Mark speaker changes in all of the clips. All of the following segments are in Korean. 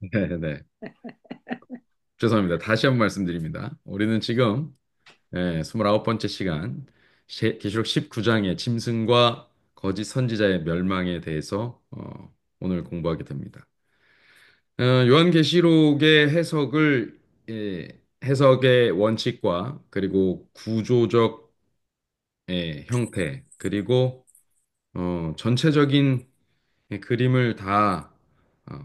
Speaker 1: 네, 네. 죄송합니다. 다시 한 번 말씀드립니다. 우리는 지금 29번째 시간 계시록 19장의 짐승과 거짓 선지자의 멸망에 대해서 오늘 공부하게 됩니다. 요한계시록의 해석의 원칙과 그리고 구조적 형태 그리고 전체적인 그림을 다 어,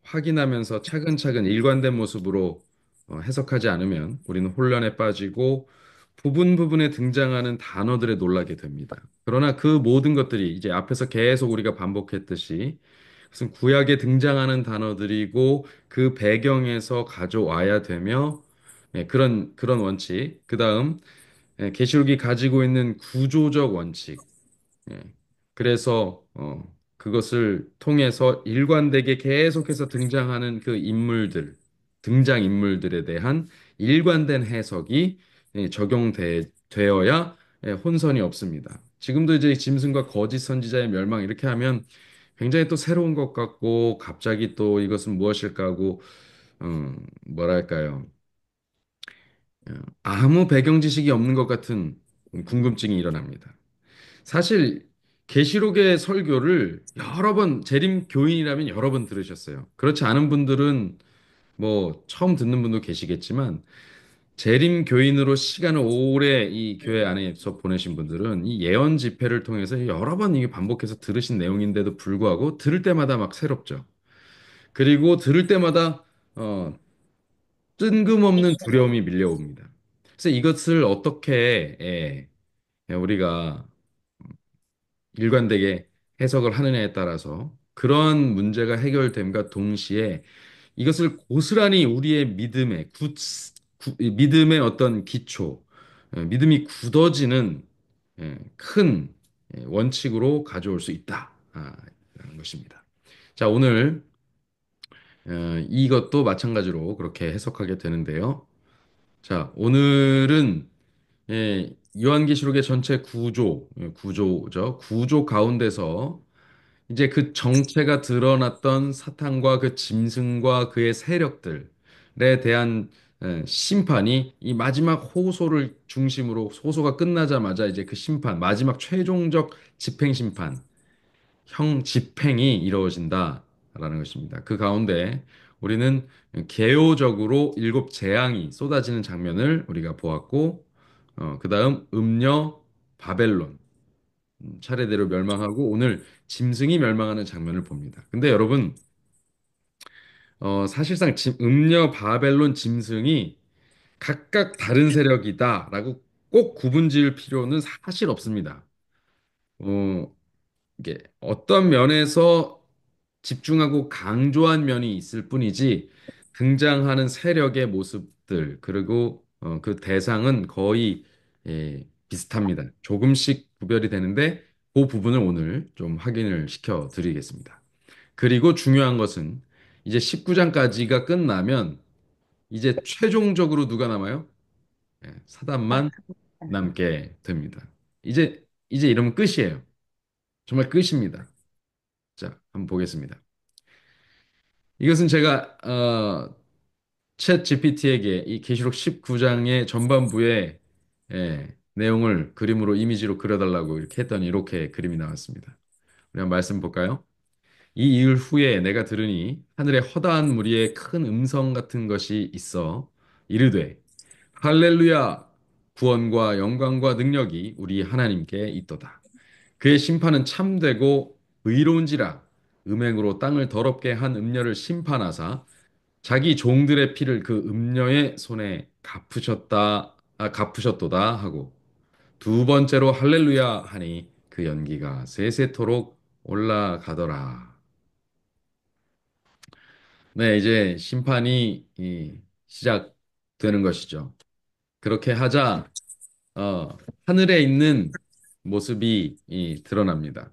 Speaker 1: 확인하면서 차근차근 일관된 모습으로 해석하지 않으면 우리는 혼란에 빠지고 부분 부분에 등장하는 단어들에 놀라게 됩니다. 그러나 그 모든 것들이 이제 앞에서 계속 우리가 반복했듯이 무슨 구약에 등장하는 단어들이고 그 배경에서 가져와야 되며 그런 원칙. 그다음 계시록이 가지고 있는 구조적 원칙. 예. 그래서 그것을 통해서 일관되게 계속해서 등장하는 그 등장 인물들에 대한 일관된 해석이 적용되어야 혼선이 없습니다. 지금도 이제 짐승과 거짓 선지자의 멸망 이렇게 하면 굉장히 또 새로운 것 같고 갑자기 또 이것은 무엇일까 하고 뭐랄까요? 아무 배경 지식이 없는 것 같은 궁금증이 일어납니다. 사실 계시록의 설교를 여러 번 재림 교인이라면 여러 번 들으셨어요. 그렇지 않은 분들은 뭐 처음 듣는 분도 계시겠지만 재림 교인으로 시간을 오래 이 교회 안에서 보내신 분들은 이 예언 집회를 통해서 여러 번 이게 반복해서 들으신 내용인데도 불구하고 들을 때마다 막 새롭죠. 그리고 들을 때마다 어, 뜬금없는 두려움이 밀려옵니다. 그래서 이것을 어떻게 우리가 일관되게 해석을 하느냐에 따라서 그런 문제가 해결됨과 동시에 이것을 고스란히 우리의 믿음의 어떤 기초, 믿음이 굳어지는 큰 원칙으로 가져올 수 있다라는 것입니다. 자, 오늘 이것도 마찬가지로 그렇게 해석하게 되는데요. 자, 오늘은 요한계시록의 전체 구조죠. 구조 가운데서 이제 그 정체가 드러났던 사탄과 그 짐승과 그의 세력들에 대한 심판이 이 마지막 호소를 중심으로 호소가 끝나자마자 이제 그 심판, 마지막 최종적 집행 심판, 집행이 이루어진다라는 것입니다. 그 가운데 우리는 개요적으로 일곱 재앙이 쏟아지는 장면을 우리가 보았고, 그다음 음녀 바벨론 차례대로 멸망하고 오늘 짐승이 멸망하는 장면을 봅니다. 근데 여러분, 사실상 음녀 바벨론 짐승이 각각 다른 세력이다라고 꼭 구분 지을 필요는 사실 없습니다. 어, 이게 어떤 면에서 집중하고 강조한 면이 있을 뿐이지 등장하는 세력의 모습들 그리고 그 대상은 거의 비슷합니다. 조금씩 구별이 되는데 그 부분을 오늘 좀 확인을 시켜 드리겠습니다. 그리고 중요한 것은 이제 19장까지가 끝나면 이제 최종적으로 누가 남아요? 사단만 남게 됩니다. 이제 이러면 끝이에요. 정말 끝입니다. 자, 한번 보겠습니다. 이것은 제가 챗 GPT에게 이 계시록 19장의 전반부의 내용을 그림으로 이미지로 그려달라고 이렇게 했더니 이렇게 그림이 나왔습니다. 우리 한번 말씀 볼까요? 이 일 후에 내가 들으니 하늘에 허다한 무리의 큰 음성 같은 것이 있어 이르되 할렐루야 구원과 영광과 능력이 우리 하나님께 있도다. 그의 심판은 참되고 의로운지라 음행으로 땅을 더럽게 한 음녀를 심판하사 자기 종들의 피를 그 음녀의 손에 갚으셨도다 하고 두 번째로 할렐루야 하니 그 연기가 세세토록 올라가더라. 네, 이제 심판이 시작되는 것이죠. 그렇게 하자 하늘에 있는 모습이 드러납니다.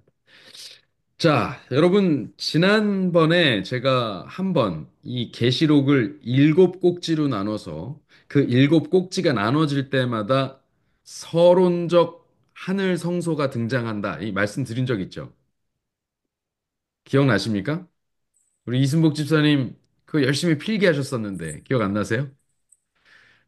Speaker 1: 자, 여러분, 지난번에 제가 한번 이 계시록을 일곱 꼭지로 나눠서 그 일곱 꼭지가 나눠질 때마다 서론적 하늘 성소가 등장한다. 이 말씀드린 적 있죠? 기억나십니까? 우리 이순복 집사님 그거 열심히 필기하셨었는데 기억 안 나세요?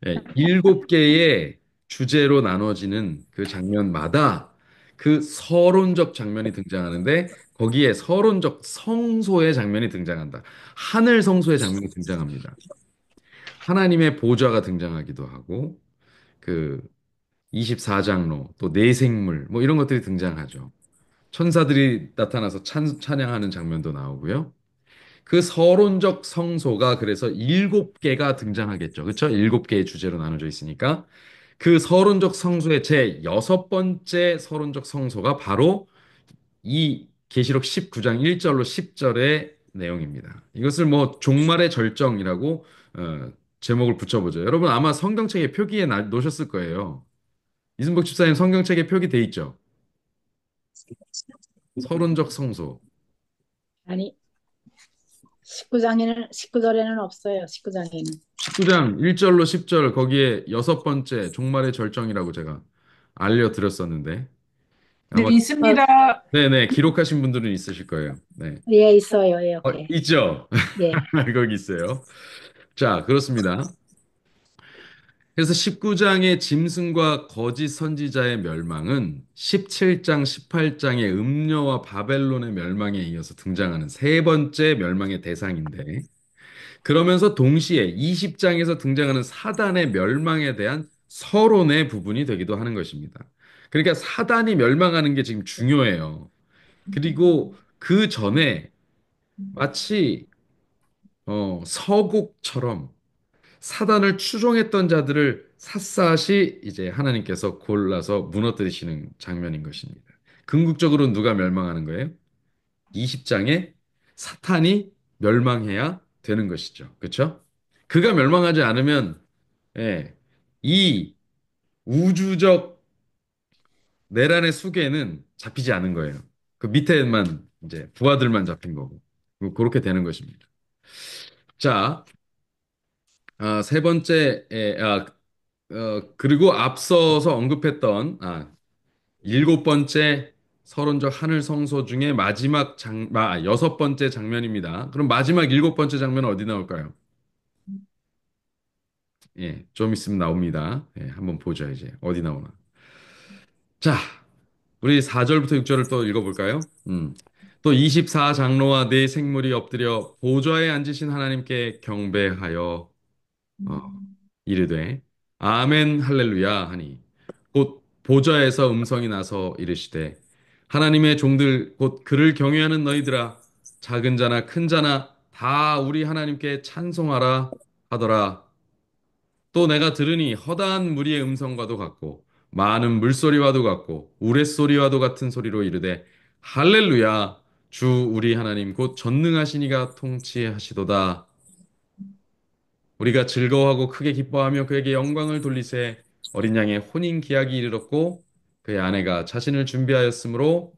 Speaker 1: 예, 7개의 주제로 나눠지는 그 장면마다 그 서론적 장면이 등장하는데 거기에 서론적 성소의 장면이 등장한다. 하늘 성소의 장면이 등장합니다. 하나님의 보좌가 등장하기도 하고 그 24장로 또 내생물 뭐 이런 것들이 등장하죠. 천사들이 나타나서 찬양하는 장면도 나오고요. 그 서론적 성소가 그래서 7개가 등장하겠죠. 그렇죠? 7개의 주제로 나눠져 있으니까 그 서론적 성소의 제 여섯 번째 서론적 성소가 바로 이 계시록 19장 1절로 10절의 내용입니다. 이것을 뭐 종말의 절정이라고 제목을 붙여보죠. 여러분 아마 성경책에 표기에 놓으셨을 거예요. 이순복 집사님 성경책에 표기돼 있죠. 서론적 성소.
Speaker 2: 아니, 19장에는 없어요. 19장에는.
Speaker 1: 19장 1절로 10절 거기에 여섯 번째 종말의 절정이라고 제가 알려드렸었는데
Speaker 3: 네,
Speaker 1: 아마
Speaker 3: 있습니다.
Speaker 1: 네네 기록하신 분들은 있으실 거예요. 네.
Speaker 2: 예, 있어요. 예, 옆에.
Speaker 1: 있죠.
Speaker 2: 예.
Speaker 1: 거기 있어요. 자, 그렇습니다. 그래서 19장의 짐승과 거짓 선지자의 멸망은 17장, 18장의 음녀와 바벨론의 멸망에 이어서 등장하는 세 번째 멸망의 대상인데 그러면서 동시에 20장에서 등장하는 사단의 멸망에 대한 서론의 부분이 되기도 하는 것입니다. 그러니까 사단이 멸망하는 게 지금 중요해요. 그리고 그 전에 마치 서곡처럼 사단을 추종했던 자들을 샅샅이 이제 하나님께서 골라서 무너뜨리시는 장면인 것입니다. 궁극적으로 누가 멸망하는 거예요? 20장에 사탄이 멸망해야 되는 것이죠. 그렇죠? 그가 멸망하지 않으면 예, 이 우주적 내란의 수계는 잡히지 않은 거예요. 그 밑에만 이제 부하들만 잡힌 거고 뭐 그렇게 되는 것입니다. 자, 세 번째, 그리고 앞서서 언급했던 일곱 번째 서론적 하늘 성소 중에 여섯 번째 장면입니다. 그럼 마지막 일곱 번째 장면은 어디 나올까요? 예, 좀 있으면 나옵니다. 예, 한번 보죠, 이제. 어디 나오나. 자, 우리 4절부터 6절을 또 읽어볼까요? 또 24장로와 네 생물이 엎드려 보좌에 앉으신 하나님께 경배하여 어, 이르되 아멘 할렐루야 하니 곧 보좌에서 음성이 나서 이르시되 하나님의 종들 곧 그를 경외하는 너희들아 작은 자나 큰 자나 다 우리 하나님께 찬송하라 하더라. 또 내가 들으니 허다한 무리의 음성과도 같고 많은 물소리와도 같고 우레소리와도 같은 소리로 이르되 할렐루야 주 우리 하나님 곧 전능하신 이가 통치하시도다. 우리가 즐거워하고 크게 기뻐하며 그에게 영광을 돌리세 어린 양의 혼인 기약이 이르렀고 그의 아내가 자신을 준비하였으므로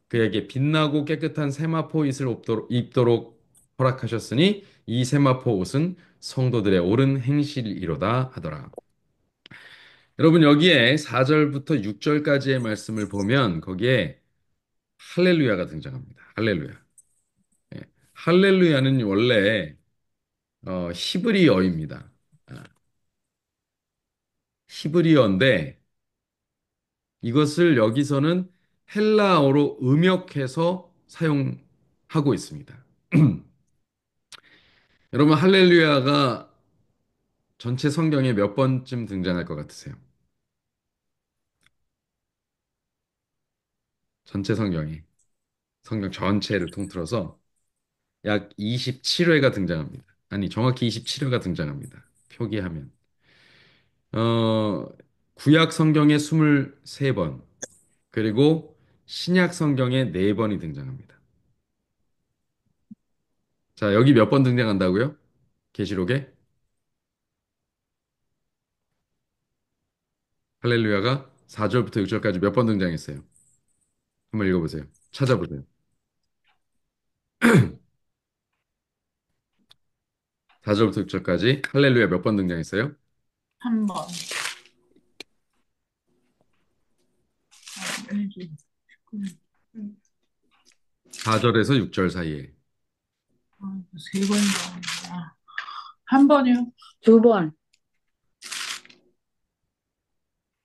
Speaker 1: 그에게 빛나고 깨끗한 세마포 옷을 입도록 허락하셨으니 이 세마포 옷은 성도들의 옳은 행실이로다 하더라. 여러분 여기에 4절부터 6절까지의 말씀을 보면 거기에 할렐루야가 등장합니다. 할렐루야. 예. 할렐루야는 원래 히브리어입니다. 아, 히브리어인데 이것을 여기서는 헬라어로 음역해서 사용하고 있습니다. 여러분, 할렐루야가 전체 성경에 몇 번쯤 등장할 것 같으세요? 전체 성경에. 성경 전체를 통틀어서 약 27회가 등장합니다. 아니, 정확히 27회가 등장합니다. 표기하면. 어, 구약 성경에 23번, 그리고 신약 성경에 4번이 등장합니다. 자, 여기 몇 번 등장한다고요? 계시록에? 할렐루야가 4절부터 6절까지 몇 번 등장했어요? 한번 읽어보세요. 찾아보세요. 4절부터 6절까지 할렐루야 몇 번 등장했어요?
Speaker 3: 한 번.
Speaker 1: 4절에서 6절 사이에.
Speaker 3: 세 번. 한 번이요.
Speaker 2: 2번.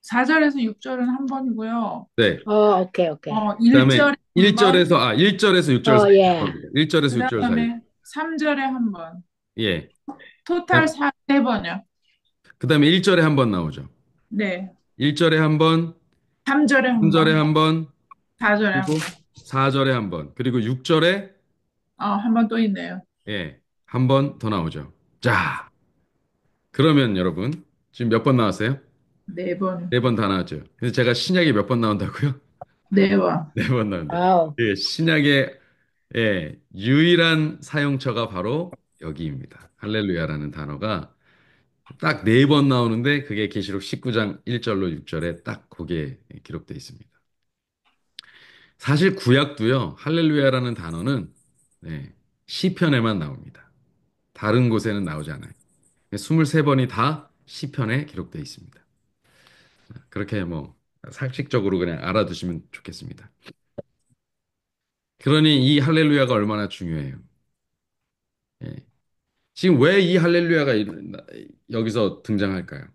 Speaker 3: 4절에서 6절은 한 번이고요.
Speaker 1: 네.
Speaker 2: 오케이, 오케이.
Speaker 1: 그다음에
Speaker 3: 1절에 한 번,
Speaker 1: 1절에서 6절 사이 한
Speaker 2: 예.
Speaker 1: 번입니다. 1절에서
Speaker 3: 그
Speaker 1: 6절 사이.
Speaker 3: 다음에 3절에 한 번.
Speaker 1: 예.
Speaker 3: 토탈 4번이요.
Speaker 1: 그다음에 1절에 한 번 나오죠.
Speaker 3: 네.
Speaker 1: 1절에 한 번,
Speaker 3: 3절에 한
Speaker 1: 3절에
Speaker 3: 번,
Speaker 1: 한 번,
Speaker 3: 4절에 한
Speaker 1: 그리고
Speaker 3: 번.
Speaker 1: 4절에 한 번, 그리고 6절에
Speaker 3: 한 번 또 있네요.
Speaker 1: 예, 한 번 더 나오죠. 자, 그러면 여러분 지금 몇 번 나왔어요?
Speaker 3: 4번,
Speaker 1: 네 번 다 나왔죠. 그래서 제가 신약이 몇 번 나온다고요?
Speaker 3: 4번.
Speaker 1: 네 번 나온다.
Speaker 2: 와우.
Speaker 1: 예, 신약의 유일한 사용처가 바로 여기입니다. 할렐루야라는 단어가 딱 네 번 나오는데 그게 계시록 19장 1절로 6절에 딱 거기에 기록되어 있습니다. 사실 구약도요, 할렐루야라는 단어는 시편에만 나옵니다. 다른 곳에는 나오지 않아요. 23번이 다 시편에 기록되어 있습니다. 그렇게 뭐 상식적으로 그냥 알아두시면 좋겠습니다. 그러니 이 할렐루야가 얼마나 중요해요. 예. 지금 왜 이 할렐루야가 여기서 등장할까요?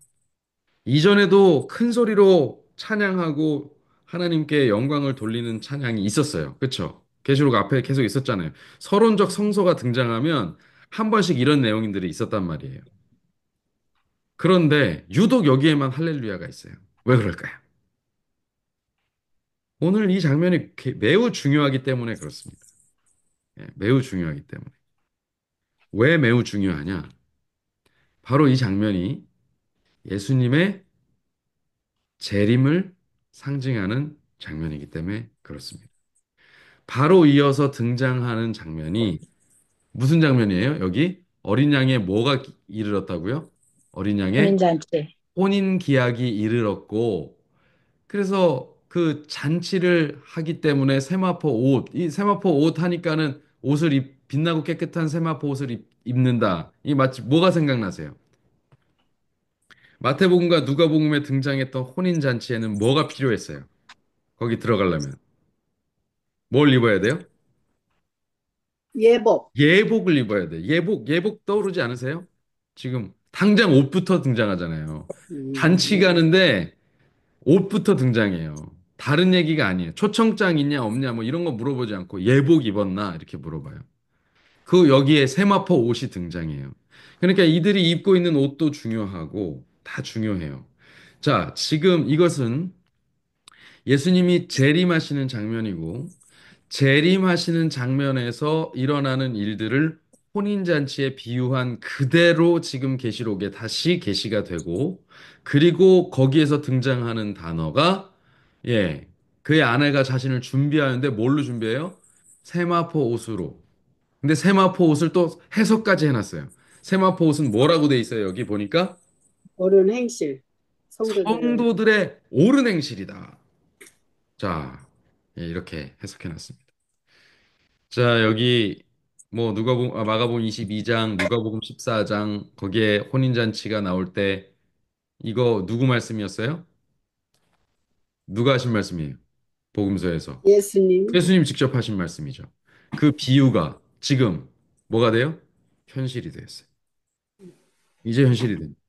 Speaker 1: 이전에도 큰 소리로 찬양하고 하나님께 영광을 돌리는 찬양이 있었어요. 그렇죠? 계시록 앞에 계속 있었잖아요. 서론적 성소가 등장하면 한 번씩 이런 내용들이 있었단 말이에요. 그런데 유독 여기에만 할렐루야가 있어요. 왜 그럴까요? 오늘 이 장면이 매우 중요하기 때문에 그렇습니다. 매우 중요하기 때문에. 왜 매우 중요하냐? 바로 이 장면이 예수님의 재림을 상징하는 장면이기 때문에 그렇습니다. 바로 이어서 등장하는 장면이 무슨 장면이에요? 여기 어린 양의 뭐가 이르렀다고요? 어린 양의
Speaker 2: 혼인잔치.
Speaker 1: 혼인 기약이 이르렀고 그래서 그 잔치를 하기 때문에 세마포 옷, 이 세마포 옷 하니까는 빛나고 깨끗한 세마포 옷을 입는다. 이 마치 뭐가 생각나세요? 마태복음과 누가복음에 등장했던 혼인 잔치에는 뭐가 필요했어요? 거기 들어가려면 뭘 입어야 돼요?
Speaker 2: 예복.
Speaker 1: 예복을 입어야 돼. 예복 떠오르지 않으세요? 지금 당장 옷부터 등장하잖아요. 잔치
Speaker 2: 네.
Speaker 1: 가는데 옷부터 등장해요. 다른 얘기가 아니에요. 초청장 있냐 없냐 뭐 이런 거 물어보지 않고 예복 입었나 이렇게 물어봐요. 그 여기에 세마포 옷이 등장해요. 그러니까 이들이 입고 있는 옷도 중요하고 다 중요해요. 자, 지금 이것은 예수님이 재림하시는 장면이고 재림하시는 장면에서 일어나는 일들을 혼인잔치에 비유한 그대로 지금 계시록에 다시 계시가 되고 그리고 거기에서 등장하는 단어가 예, 그의 아내가 자신을 준비하는데 뭘로 준비해요? 세마포 옷으로. 근데 세마포 옷을 또 해석까지 해놨어요. 세마포 옷은 뭐라고 돼 있어요? 여기 보니까
Speaker 2: 옳은 행실. 성도들은
Speaker 1: 성도들의 옳은 행실이다. 자, 이렇게 해석해놨습니다. 자, 여기 뭐 마가복음 22장, 누가복음 14장 거기에 혼인잔치가 나올 때 이거 누구 말씀이었어요? 누가 하신 말씀이에요? 복음서에서.
Speaker 2: 예수님.
Speaker 1: 예수님 직접 하신 말씀이죠. 그 비유가 지금 뭐가 돼요? 현실이 되었어요. 이제 현실이 됩니다.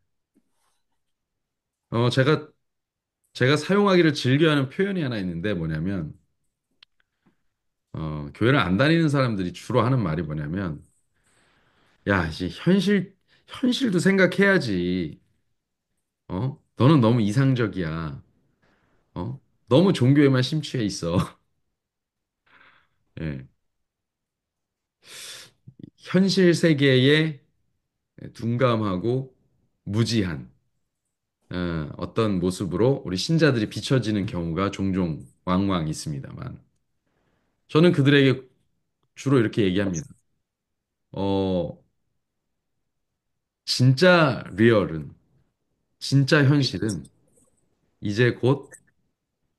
Speaker 1: 제가 사용하기를 즐겨하는 표현이 하나 있는데 뭐냐면 교회를 안 다니는 사람들이 주로 하는 말이 뭐냐면 야, 이제 현실도 생각해야지. 너는 너무 이상적이야. 너무 종교에만 심취해 있어. 예. 현실 세계에 둔감하고 무지한 어떤 모습으로 우리 신자들이 비춰지는 경우가 종종 왕왕 있습니다만, 저는 그들에게 주로 이렇게 얘기합니다. 어, 진짜 리얼은, 진짜 현실은 이제 곧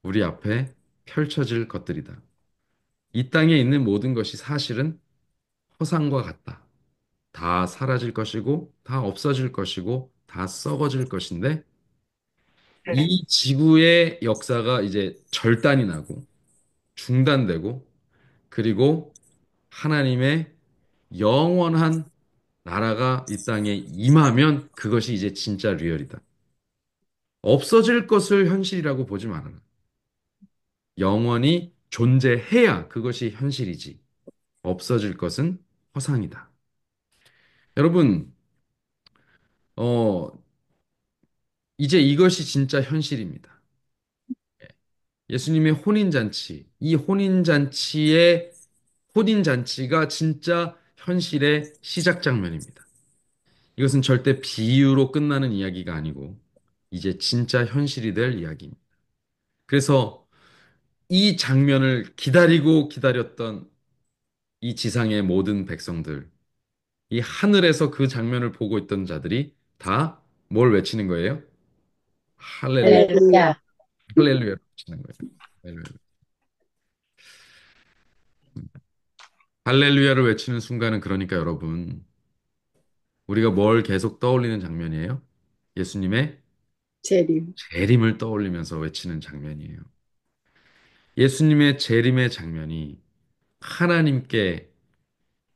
Speaker 1: 우리 앞에 펼쳐질 것들이다. 이 땅에 있는 모든 것이 사실은 허상과 같다. 다 사라질 것이고, 다 없어질 것이고, 다 썩어질 것인데, 이 지구의 역사가 이제 절단이 나고, 중단되고, 그리고 하나님의 영원한 나라가 이 땅에 임하면 그것이 이제 진짜 리얼이다. 없어질 것을 현실이라고 보지 말아라. 영원히 존재해야 그것이 현실이지. 없어질 것은 허상이다. 여러분, 어, 이제 이것이 진짜 현실입니다. 예수님의 혼인잔치, 이 혼인잔치가 진짜 현실의 시작 장면입니다. 이것은 절대 비유로 끝나는 이야기가 아니고, 이제 진짜 현실이 될 이야기입니다. 그래서 이 장면을 기다리고 기다렸던 이 지상의 모든 백성들, 이 하늘에서 그 장면을 보고 있던 자들이 다 뭘 외치는 거예요? 할렐루야,
Speaker 2: 할렐루야.
Speaker 1: 할렐루야 외치는 거예요. 할렐루야. 할렐루야를 외치는 순간은 그러니까 여러분, 우리가 뭘 계속 떠올리는 장면이에요? 예수님의
Speaker 2: 재림.
Speaker 1: 재림을 떠올리면서 외치는 장면이에요. 예수님의 재림의 장면이 하나님께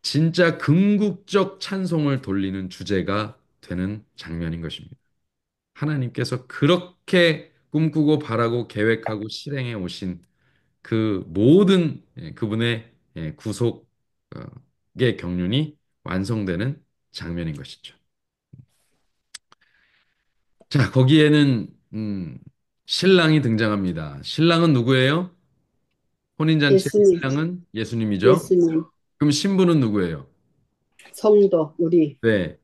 Speaker 1: 진짜 궁극적 찬송을 돌리는 주제가 되는 장면인 것입니다. 하나님께서 그렇게 꿈꾸고 바라고 계획하고 실행해 오신 그 모든 그분의 구속의 경륜이 완성되는 장면인 것이죠. 자, 거기에는 신랑이 등장합니다. 신랑은 누구예요? 혼인잔치의
Speaker 2: 예수님,
Speaker 1: 신랑은 예수님이죠.
Speaker 2: 예수님,
Speaker 1: 그럼 신부는 누구예요?
Speaker 2: 성도, 우리.
Speaker 1: 네.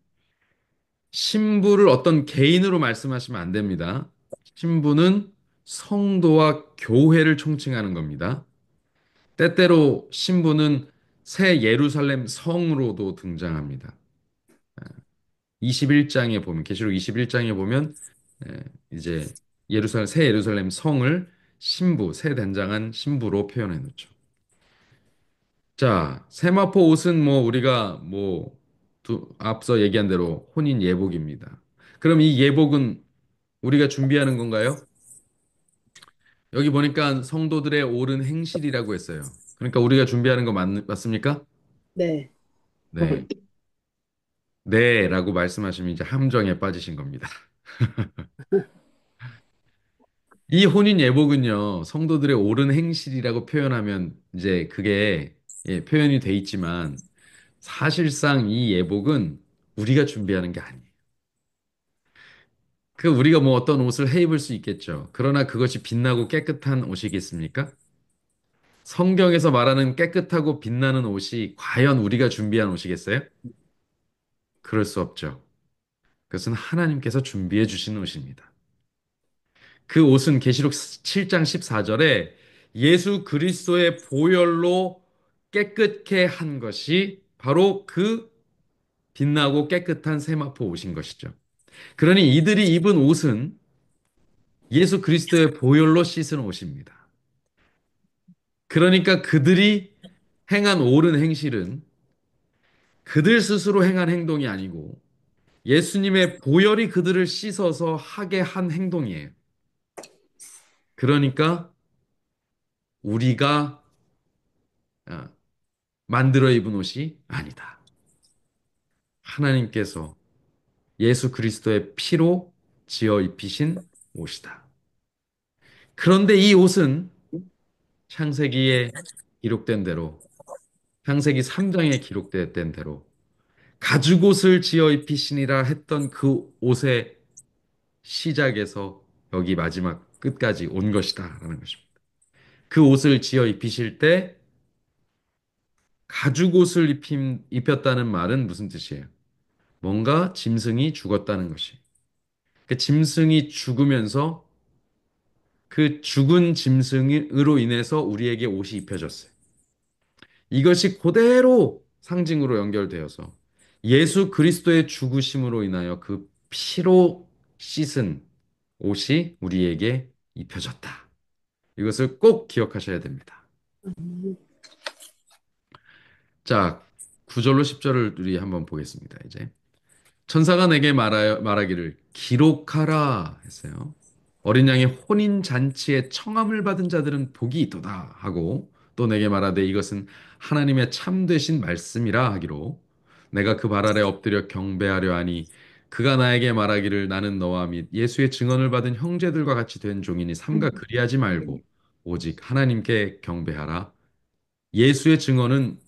Speaker 1: 신부를 어떤 개인으로 말씀하시면 안 됩니다. 신부는 성도와 교회를 총칭하는 겁니다. 때때로 신부는 새 예루살렘 성으로도 등장합니다. 21장에 보면, 계시록 21장에 보면, 이제 새 예루살렘 성을 새 단장한 신부로 표현해 놓죠. 자, 세마포 옷은 뭐 우리가 앞서 얘기한 대로 혼인 예복입니다. 그럼 이 예복은 우리가 준비하는 건가요? 여기 보니까 성도들의 옳은 행실이라고 했어요. 그러니까 우리가 준비하는 거 맞습니까?
Speaker 2: 네.
Speaker 1: 네. 네라고 말씀하시면 이제 함정에 빠지신 겁니다. 이 혼인 예복은요, 성도들의 옳은 행실이라고 표현하면 이제 그게 표현이 돼 있지만 사실상 이 예복은 우리가 준비하는 게 아니에요. 그 우리가 뭐 어떤 옷을 해 입을 수 있겠죠. 그러나 그것이 빛나고 깨끗한 옷이겠습니까? 성경에서 말하는 깨끗하고 빛나는 옷이 과연 우리가 준비한 옷이겠어요? 그럴 수 없죠. 그것은 하나님께서 준비해 주신 옷입니다. 그 옷은 계시록 7장 14절에 예수 그리스도의 보혈로 깨끗게 한 것이 바로 그 빛나고 깨끗한 세마포 옷인 것이죠. 그러니 이들이 입은 옷은 예수 그리스도의 보혈로 씻은 옷입니다. 그러니까 그들이 행한 옳은 행실은 그들 스스로 행한 행동이 아니고 예수님의 보혈이 그들을 씻어서 하게 한 행동이에요. 그러니까 우리가 아, 만들어 입은 옷이 아니다. 하나님께서 예수 그리스도의 피로 지어 입히신 옷이다. 그런데 이 옷은 창세기에 기록된 대로, 창세기 3장에 기록된 대로 가죽옷을 지어 입히시니라 했던 그 옷의 시작에서 여기 마지막 끝까지 온 것이다라는 것입니다. 그 옷을 지어 입히실 때 가죽옷을 입혔다는 말은 무슨 뜻이에요? 뭔가 짐승이 죽었다는 것이. 그 짐승이 죽으면서 그 죽은 짐승으로 인해서 우리에게 옷이 입혀졌어요. 이것이 그대로 상징으로 연결되어서 예수 그리스도의 죽으심으로 인하여 그 피로 씻은 옷이 우리에게 입혀졌다. 이것을 꼭 기억하셔야 됩니다. 자, 9절로 10절을 우리 한번 보겠습니다. 이제 천사가 내게 말하기를 기록하라 했어요. 어린 양의 혼인 잔치에 청함을 받은 자들은 복이 있도다 하고 또 내게 말하되 이것은 하나님의 참되신 말씀이라 하기로 내가 그 발 아래 엎드려 경배하려 하니 그가 나에게 말하기를 나는 너와 및 예수의 증언을 받은 형제들과 같이 된 종이니 삼가 그리하지 말고 오직 하나님께 경배하라. 예수의 증언은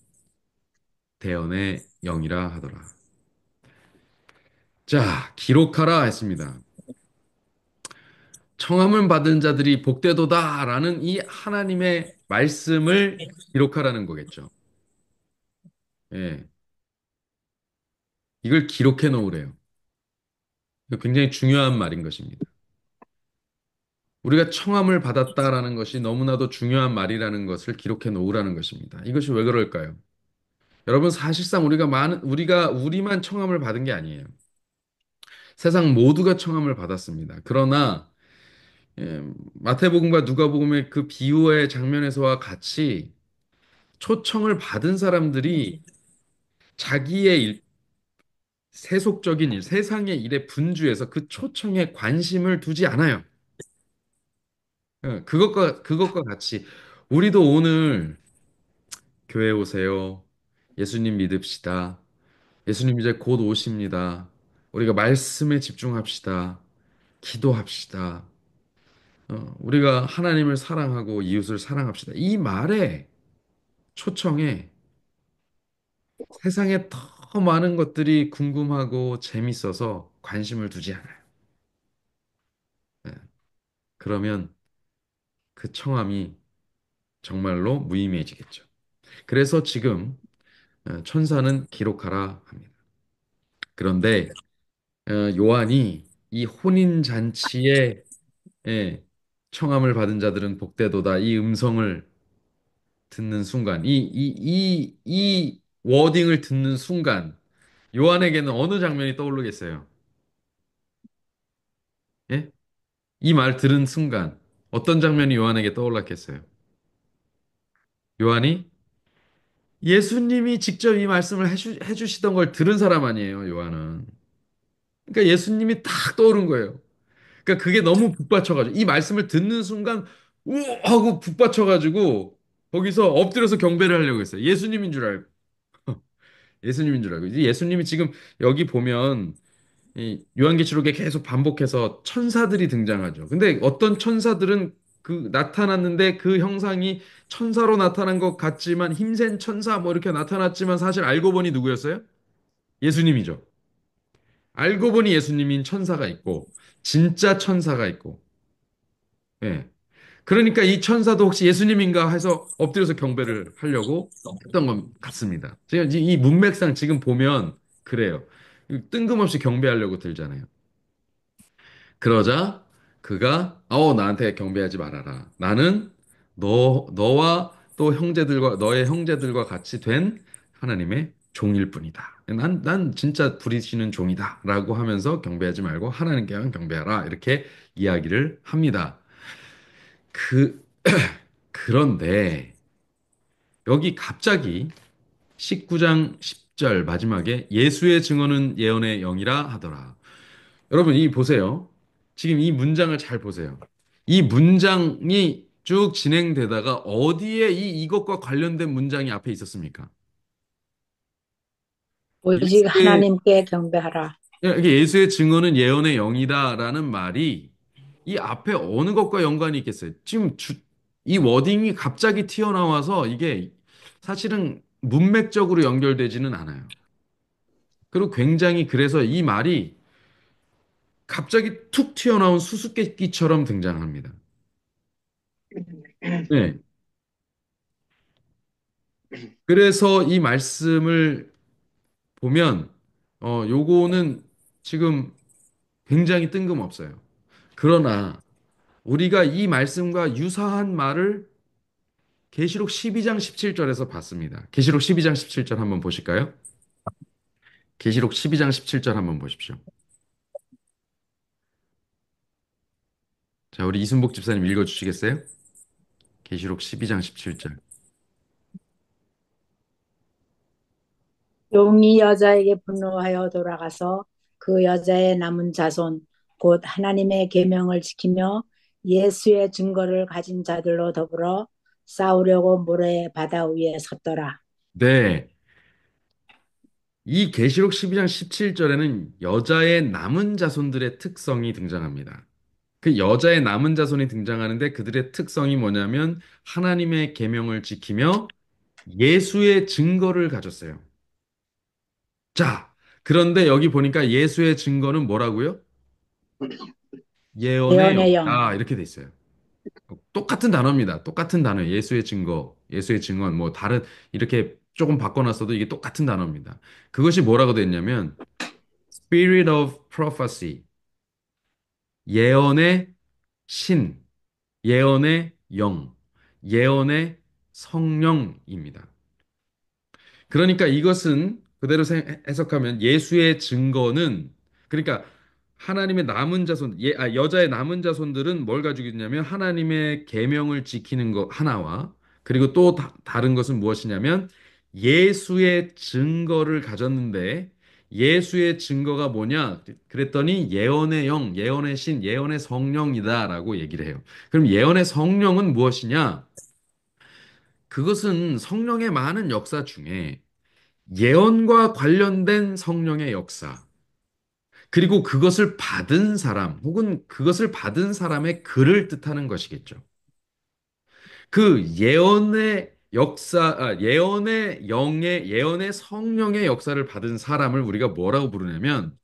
Speaker 1: 대언의 영이라 하더라. 자, 기록하라 했습니다. 청함을 받은 자들이 복되도다라는 이 하나님의 말씀을 기록하라는 거겠죠. 예. 이걸 기록해 놓으래요. 이거 굉장히 중요한 말인 것입니다. 우리가 청함을 받았다라는 것이 너무나도 중요한 말이라는 것을 기록해 놓으라는 것입니다. 이것이 왜 그럴까요? 여러분, 사실상 우리만 청함을 받은 게 아니에요. 세상 모두가 청함을 받았습니다. 그러나 예, 마태복음과 누가복음의 그 비유의 장면에서와 같이 초청을 받은 사람들이 자기의 세속적인 일, 세상의 일에 분주해서 그 초청에 관심을 두지 않아요. 그것과 같이 우리도 오늘 교회 오세요. 예수님 믿읍시다. 예수님 이제 곧 오십니다. 우리가 말씀에 집중합시다. 기도합시다. 우리가 하나님을 사랑하고 이웃을 사랑합시다. 이 말에 초청에 세상에 더 많은 것들이 궁금하고 재밌어서 관심을 두지 않아요. 네. 그러면 그 청함이 정말로 무의미해지겠죠. 그래서 지금 천사는 기록하라 합니다. 그런데 요한이 이 혼인 잔치에 예, 청함을 받은 자들은 복되도다 이 음성을 듣는 순간 이 워딩을 듣는 순간 요한에게는 어느 장면이 떠오르겠어요? 예? 이 말 들은 순간 어떤 장면이 요한에게 떠올랐겠어요? 요한이 예수님이 직접 이 말씀을 해주시던 걸 들은 사람 아니에요, 요한은. 그러니까 예수님이 딱 떠오른 거예요. 그러니까 그게 너무 북받쳐가지고 이 말씀을 듣는 순간 우 하고 북받쳐가지고 거기서 엎드려서 경배를 하려고 했어요. 예수님인 줄 알고. 예수님인 줄 알고. 이제 예수님이 지금 여기 보면 이 요한계시록에 계속 반복해서 천사들이 등장하죠. 근데 어떤 천사들은 그 나타났는데 그 형상이 천사로 나타난 것 같지만 힘센 천사 뭐 이렇게 나타났지만 사실 알고 보니 누구였어요? 예수님이죠. 알고 보니 예수님인 천사가 있고 진짜 천사가 있고. 예. 그러니까 이 천사도 혹시 예수님인가 해서 엎드려서 경배를 하려고 했던 것 같습니다. 제가 이 문맥상 지금 보면 그래요. 뜬금없이 경배하려고 들잖아요. 그러자 그가 나한테 경배하지 말아라. 나는 너와 또 너의 형제들과 같이 된 하나님의 종일 뿐이다. 난 진짜 부리시는 종이다. 라고 하면서 경배하지 말고 하나님께만 경배하라. 이렇게 이야기를 합니다. 그, 그런데 여기 갑자기 19장 10절 마지막에 예수의 증언은 예언의 영이라 하더라. 여러분, 이 보세요. 지금 이 문장을 잘 보세요. 이 문장이 쭉 진행되다가 어디에 이것과 관련된 문장이 앞에 있었습니까?
Speaker 4: 오직
Speaker 1: 예수의,
Speaker 4: 하나님께 경배하라.
Speaker 1: 이게 예수의 증언은 예언의 영이다라는 말이 이 앞에 어느 것과 연관이 있겠어요? 지금 이 워딩이 갑자기 튀어나와서 이게 사실은 문맥적으로 연결되지는 않아요. 그리고 굉장히 그래서 이 말이 갑자기 툭 튀어나온 수수께끼처럼 등장합니다. 네. 그래서 이 말씀을 보면, 요거는 지금 굉장히 뜬금없어요. 그러나 우리가 이 말씀과 유사한 말을 계시록 12장 17절에서 봤습니다. 계시록 12장 17절 한번 보실까요? 계시록 12장 17절 한번 보십시오. 자, 우리 이순복 집사님 읽어 주시겠어요? 계시록 12장 17절.
Speaker 4: 용이 여자에게 분노하여 돌아가서 그 여자의 남은 자손 곧 하나님의 계명을 지키며 예수의 증거를 가진 자들로 더불어 싸우려고 모래 바다 위에 섰더라.
Speaker 1: 네. 이 계시록 12장 17절에는 여자의 남은 자손들의 특성이 등장합니다. 그 여자의 남은 자손이 등장하는데 그들의 특성이 뭐냐면 하나님의 계명을 지키며 예수의 증거를 가졌어요. 자, 그런데 여기 보니까 예수의 증거는 뭐라고요? 예언의
Speaker 4: 예언의 영.
Speaker 1: 영이다. 이렇게 돼 있어요. 똑같은 단어입니다. 똑같은 단어. 예수의 증거. 예수의 증언. 뭐 다른 이렇게 조금 바꿔놨어도 이게 똑같은 단어입니다. 그것이 뭐라고 됐냐면 Spirit of Prophecy. 예언의 신, 예언의 영, 예언의 성령입니다. 그러니까 이것은 그대로 해석하면 예수의 증거는 그러니까 하나님의 남은 자손, 여자의 남은 자손들은 뭘 가지고 있냐면 하나님의 계명을 지키는 것 하나와 그리고 또 다른 것은 무엇이냐면 예수의 증거를 가졌는데 예수의 증거가 뭐냐? 그랬더니 예언의 영, 예언의 신, 예언의 성령이다라고 얘기를 해요. 그럼 예언의 성령은 무엇이냐? 그것은 성령의 많은 역사 중에 예언과 관련된 성령의 역사, 그리고 그것을 받은 사람, 혹은 그것을 받은 사람의 글을 뜻하는 것이겠죠. 그 예언의 역사, 예언의 영의, 예언의 성령의 역사를 받은 사람을 우리가 뭐라고 부르냐면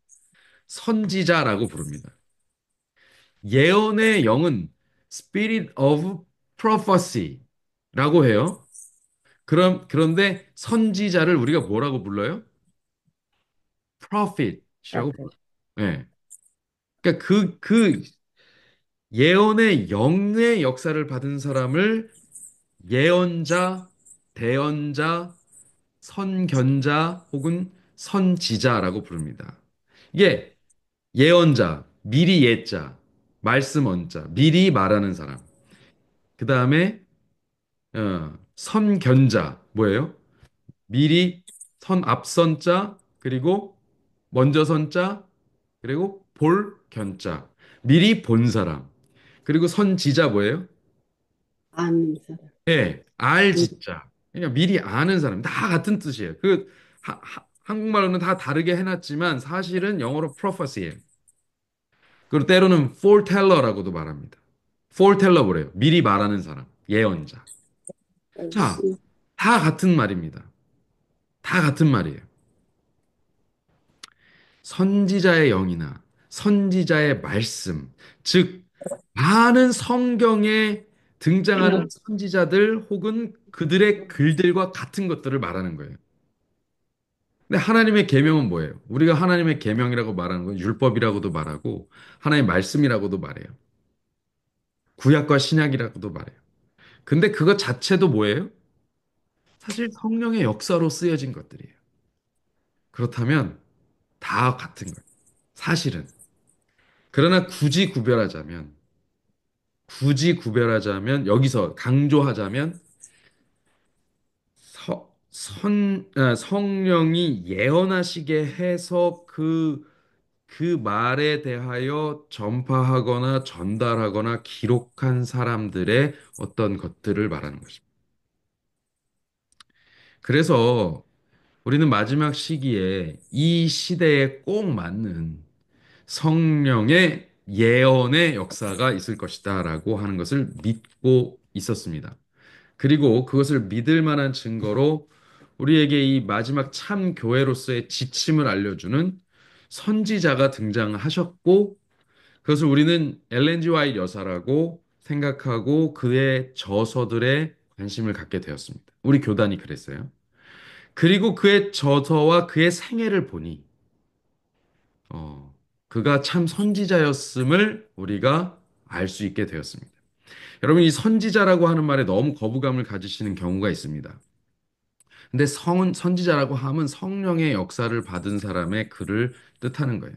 Speaker 1: 선지자라고 부릅니다. 예언의 영은 Spirit of Prophecy라고 해요. 그런데 선지자를 우리가 뭐라고 불러요? Prophet이라고 불러요. 네. 그러니까 그 예언의 영의 역사를 받은 사람을 예언자, 대언자, 선견자 혹은 선지자라고 부릅니다. 이게 예언자, 미리 예자, 말씀 언자, 미리 말하는 사람. 그 다음에 선견자, 뭐예요? 미리 앞선자, 그리고 먼저 선자, 그리고 볼 견자. 미리 본 사람. 그리고 선지자 뭐예요?
Speaker 2: 아는 사람.
Speaker 1: 예,
Speaker 2: 음,
Speaker 1: 알지자. 그러니까 미리 아는 사람. 다 같은 뜻이에요. 한국말로는 다 다르게 해놨지만 사실은 영어로 prophecy예요. 그리고 때로는 foreteller라고도 말합니다. foreteller 뭐래요? 미리 말하는 사람. 예언자. 자,
Speaker 2: 음,
Speaker 1: 다 같은 말입니다. 다 같은 말이에요. 선지자의 영이나 선지자의 말씀, 즉 많은 성경에 등장하는 선지자들 혹은 그들의 글들과 같은 것들을 말하는 거예요. 근데 하나님의 계명은 뭐예요? 우리가 하나님의 계명이라고 말하는 건 율법이라고도 말하고 하나님의 말씀이라고도 말해요. 구약과 신약이라고도 말해요. 근데 그것 자체도 뭐예요? 사실 성령의 역사로 쓰여진 것들이에요. 그렇다면 다 같은 거예요. 사실은. 그러나 굳이 구별하자면 여기서 강조하자면 성령이 예언하시게 해서 그 말에 대하여 전파하거나 전달하거나 기록한 사람들의 어떤 것들을 말하는 것입니다. 그래서 우리는 마지막 시기에 이 시대에 꼭 맞는 성령의 예언의 역사가 있을 것이다라고 하는 것을 믿고 있었습니다. 그리고 그것을 믿을 만한 증거로 우리에게 이 마지막 참 교회로서의 지침을 알려주는 선지자가 등장하셨고 그것을 우리는 엘렌 G 화이트 여사라고 생각하고 그의 저서들에 관심을 갖게 되었습니다. 우리 교단이 그랬어요. 그리고 그의 저서와 그의 생애를 보니 그가 참 선지자였음을 우리가 알 수 있게 되었습니다. 여러분, 이 선지자라고 하는 말에 너무 거부감을 가지시는 경우가 있습니다. 근데 선지자라고 하면 성령의 역사를 받은 사람의 글을 뜻하는 거예요.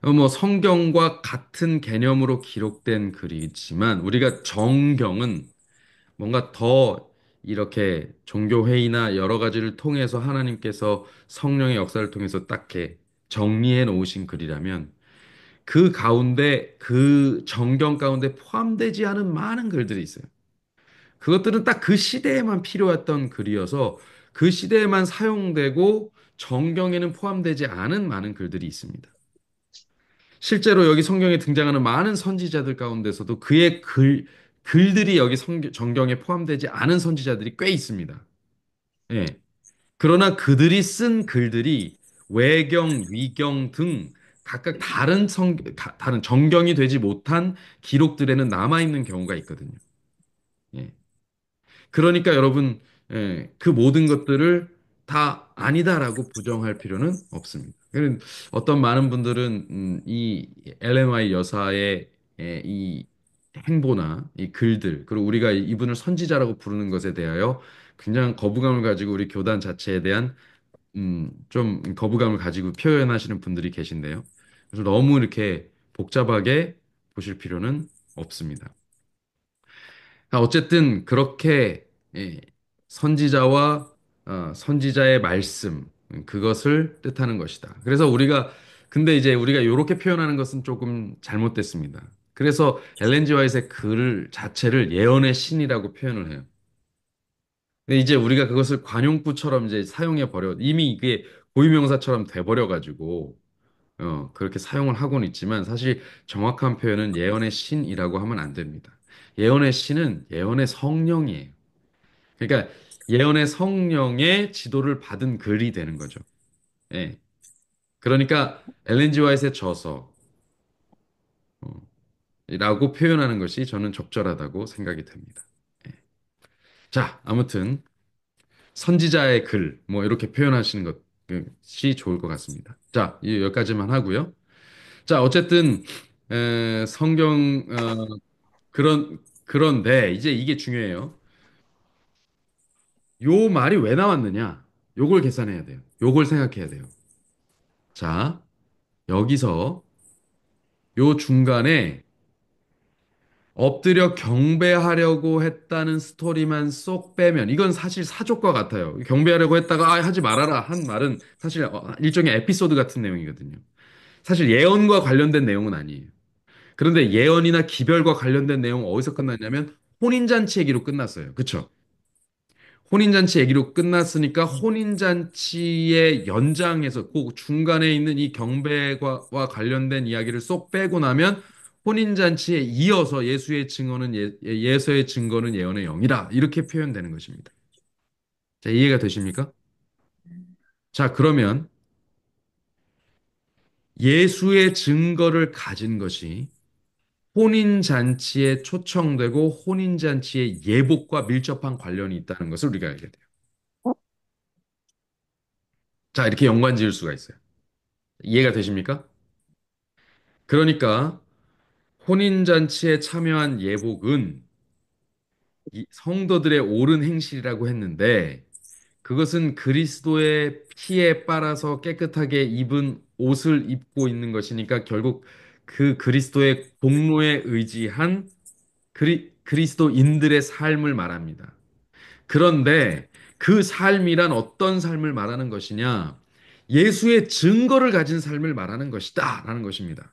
Speaker 1: 뭐 성경과 같은 개념으로 기록된 글이지만 우리가 정경은 뭔가 더 이렇게 종교회의나 여러 가지를 통해서 하나님께서 성령의 역사를 통해서 딱 이렇게 정리해 놓으신 글이라면 그 가운데 그 정경 가운데 포함되지 않은 많은 글들이 있어요. 그것들은 딱 그 시대에만 필요했던 글이어서 그 시대에만 사용되고 정경에는 포함되지 않은 많은 글들이 있습니다. 실제로 여기 성경에 등장하는 많은 선지자들 가운데서도 글들이 여기 정경에 포함되지 않은 선지자들이 꽤 있습니다. 예. 그러나 그들이 쓴 글들이 외경, 위경 등 각각 다른 정경이 되지 못한 기록들에는 남아있는 경우가 있거든요. 예. 그러니까 여러분, 그 모든 것들을 다 아니다라고 부정할 필요는 없습니다. 어떤 많은 분들은 이 엘렌 화이트 여사의 이 행보나 이 글들, 그리고 우리가 이분을 선지자라고 부르는 것에 대하여 굉장히 거부감을 가지고 우리 교단 자체에 대한 좀 거부감을 가지고 표현하시는 분들이 계신데요. 그래서 너무 이렇게 복잡하게 보실 필요는 없습니다. 어쨌든 그렇게 선지자와 선지자의 말씀 그것을 뜻하는 것이다. 그래서 근데 이제 우리가 이렇게 표현하는 것은 조금 잘못됐습니다. 그래서 엘렌 지 화이트의 글 자체를 예언의 신이라고 표현을 해요. 근데 이제 우리가 그것을 관용구처럼 이제 사용해 버려 이미 이게 고유명사처럼 돼 버려 가지고 그렇게 사용을 하고는 있지만 사실 정확한 표현은 예언의 신이라고 하면 안 됩니다. 예언의 신은 예언의 성령이에요. 그러니까 예언의 성령의 지도를 받은 글이 되는 거죠. 예. 그러니까 엘렌 지 화이트의 저서 라고 표현하는 것이 저는 적절하다고 생각이 됩니다. 예. 자, 아무튼 선지자의 글, 뭐 이렇게 표현하시는 것이 좋을 것 같습니다. 자, 여기까지만 하고요. 자, 어쨌든 성경 그런데 이제 이게 중요해요. 요 말이 왜 나왔느냐? 요걸 계산해야 돼요. 요걸 생각해야 돼요. 자, 여기서 요 중간에 엎드려 경배하려고 했다는 스토리만 쏙 빼면 이건 사실 사족과 같아요. 경배하려고 했다가 하지 말아라 한 말은 사실 일종의 에피소드 같은 내용이거든요. 사실 예언과 관련된 내용은 아니에요. 그런데 예언이나 기별과 관련된 내용은 어디서 끝났냐면 혼인잔치 얘기로 끝났어요. 그쵸? 혼인잔치 얘기로 끝났으니까 혼인잔치의 연장에서 그 중간에 있는 이 경배와 관련된 이야기를 쏙 빼고 나면 혼인잔치에 이어서 예수의 증거는 예언의 영이라 이렇게 표현되는 것입니다. 자, 이해가 되십니까? 자, 그러면 예수의 증거를 가진 것이 혼인잔치에 초청되고 혼인잔치의 예복과 밀접한 관련이 있다는 것을 우리가 알게 돼요. 자, 이렇게 연관 지을 수가 있어요. 이해가 되십니까? 그러니까 혼인잔치에 참여한 예복은 이 성도들의 옳은 행실이라고 했는데 그것은 그리스도의 피에 빨아서 깨끗하게 입은 옷을 입고 있는 것이니까 결국 그 그리스도의 공로에 의지한 그리스도인들의 삶을 말합니다. 그런데 그 삶이란 어떤 삶을 말하는 것이냐? 예수의 증거를 가진 삶을 말하는 것이다 라는 것입니다.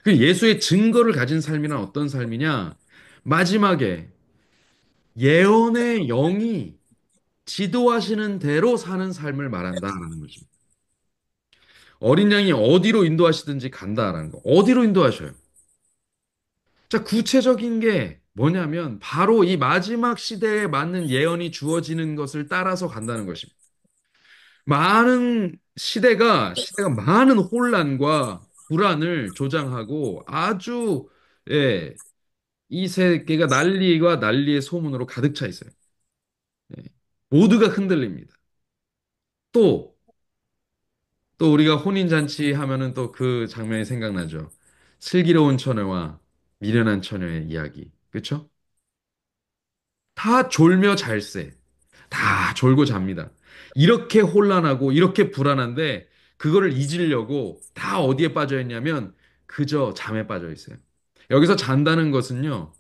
Speaker 1: 그 예수의 증거를 가진 삶이란 어떤 삶이냐? 마지막에 예언의 영이 지도하시는 대로 사는 삶을 말한다라는 것입니다. 어린 양이 어디로 인도하시든지 간다라는 거. 어디로 인도하셔요? 자, 구체적인 게 뭐냐면 바로 이 마지막 시대에 맞는 예언이 주어지는 것을 따라서 간다는 것입니다. 시대가 많은 혼란과 불안을 조장하고 아주 예, 이 세계가 난리와 난리의 소문으로 가득 차 있어요. 예. 모두가 흔들립니다. 또, 또 우리가 혼인잔치 하면은 또 그 장면이 생각나죠. 슬기로운 처녀와 미련한 처녀의 이야기. 그쵸? 다 졸며 잘세. 다 졸고 잡니다. 이렇게 혼란하고 이렇게 불안한데 그거를 잊으려고 다 어디에 빠져 있냐면 그저 잠에 빠져 있어요. 여기서 잔다는 것은요.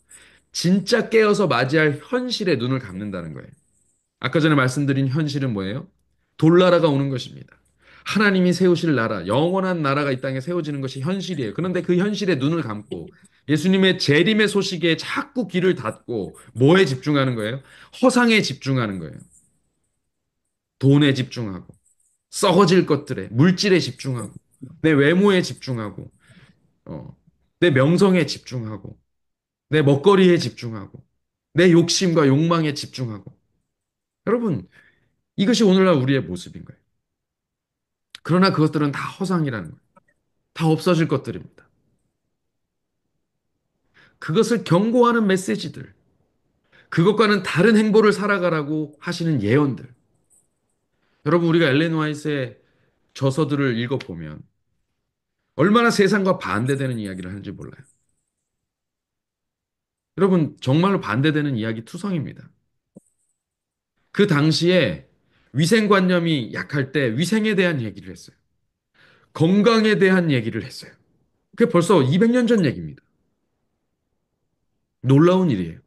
Speaker 1: 진짜 깨어서 맞이할 현실에 눈을 감는다는 거예요. 아까 전에 말씀드린 현실은 뭐예요? 돌나라가 오는 것입니다. 하나님이 세우실 나라, 영원한 나라가 이 땅에 세워지는 것이 현실이에요. 그런데 그 현실에 눈을 감고 예수님의 재림의 소식에 자꾸 귀를 닫고 뭐에 집중하는 거예요? 허상에 집중하는 거예요. 돈에 집중하고. 썩어질 것들에, 물질에 집중하고, 내 외모에 집중하고, 어, 내 명성에 집중하고, 내 먹거리에 집중하고, 내 욕심과 욕망에 집중하고. 여러분, 이것이 오늘날 우리의 모습인 거예요. 그러나 그것들은 다 허상이라는 거예요. 다 없어질 것들입니다. 그것을 경고하는 메시지들, 그것과는 다른 행보를 살아가라고 하시는 예언들. 여러분, 우리가 엘렌 화이트의 저서들을 읽어보면 얼마나 세상과 반대되는 이야기를 하는지 몰라요. 여러분, 정말로 반대되는 이야기 투성입니다. 그 당시에 위생관념이 약할 때 위생에 대한 얘기를 했어요. 건강에 대한 얘기를 했어요. 그게 벌써 200년 전 얘기입니다. 놀라운 일이에요.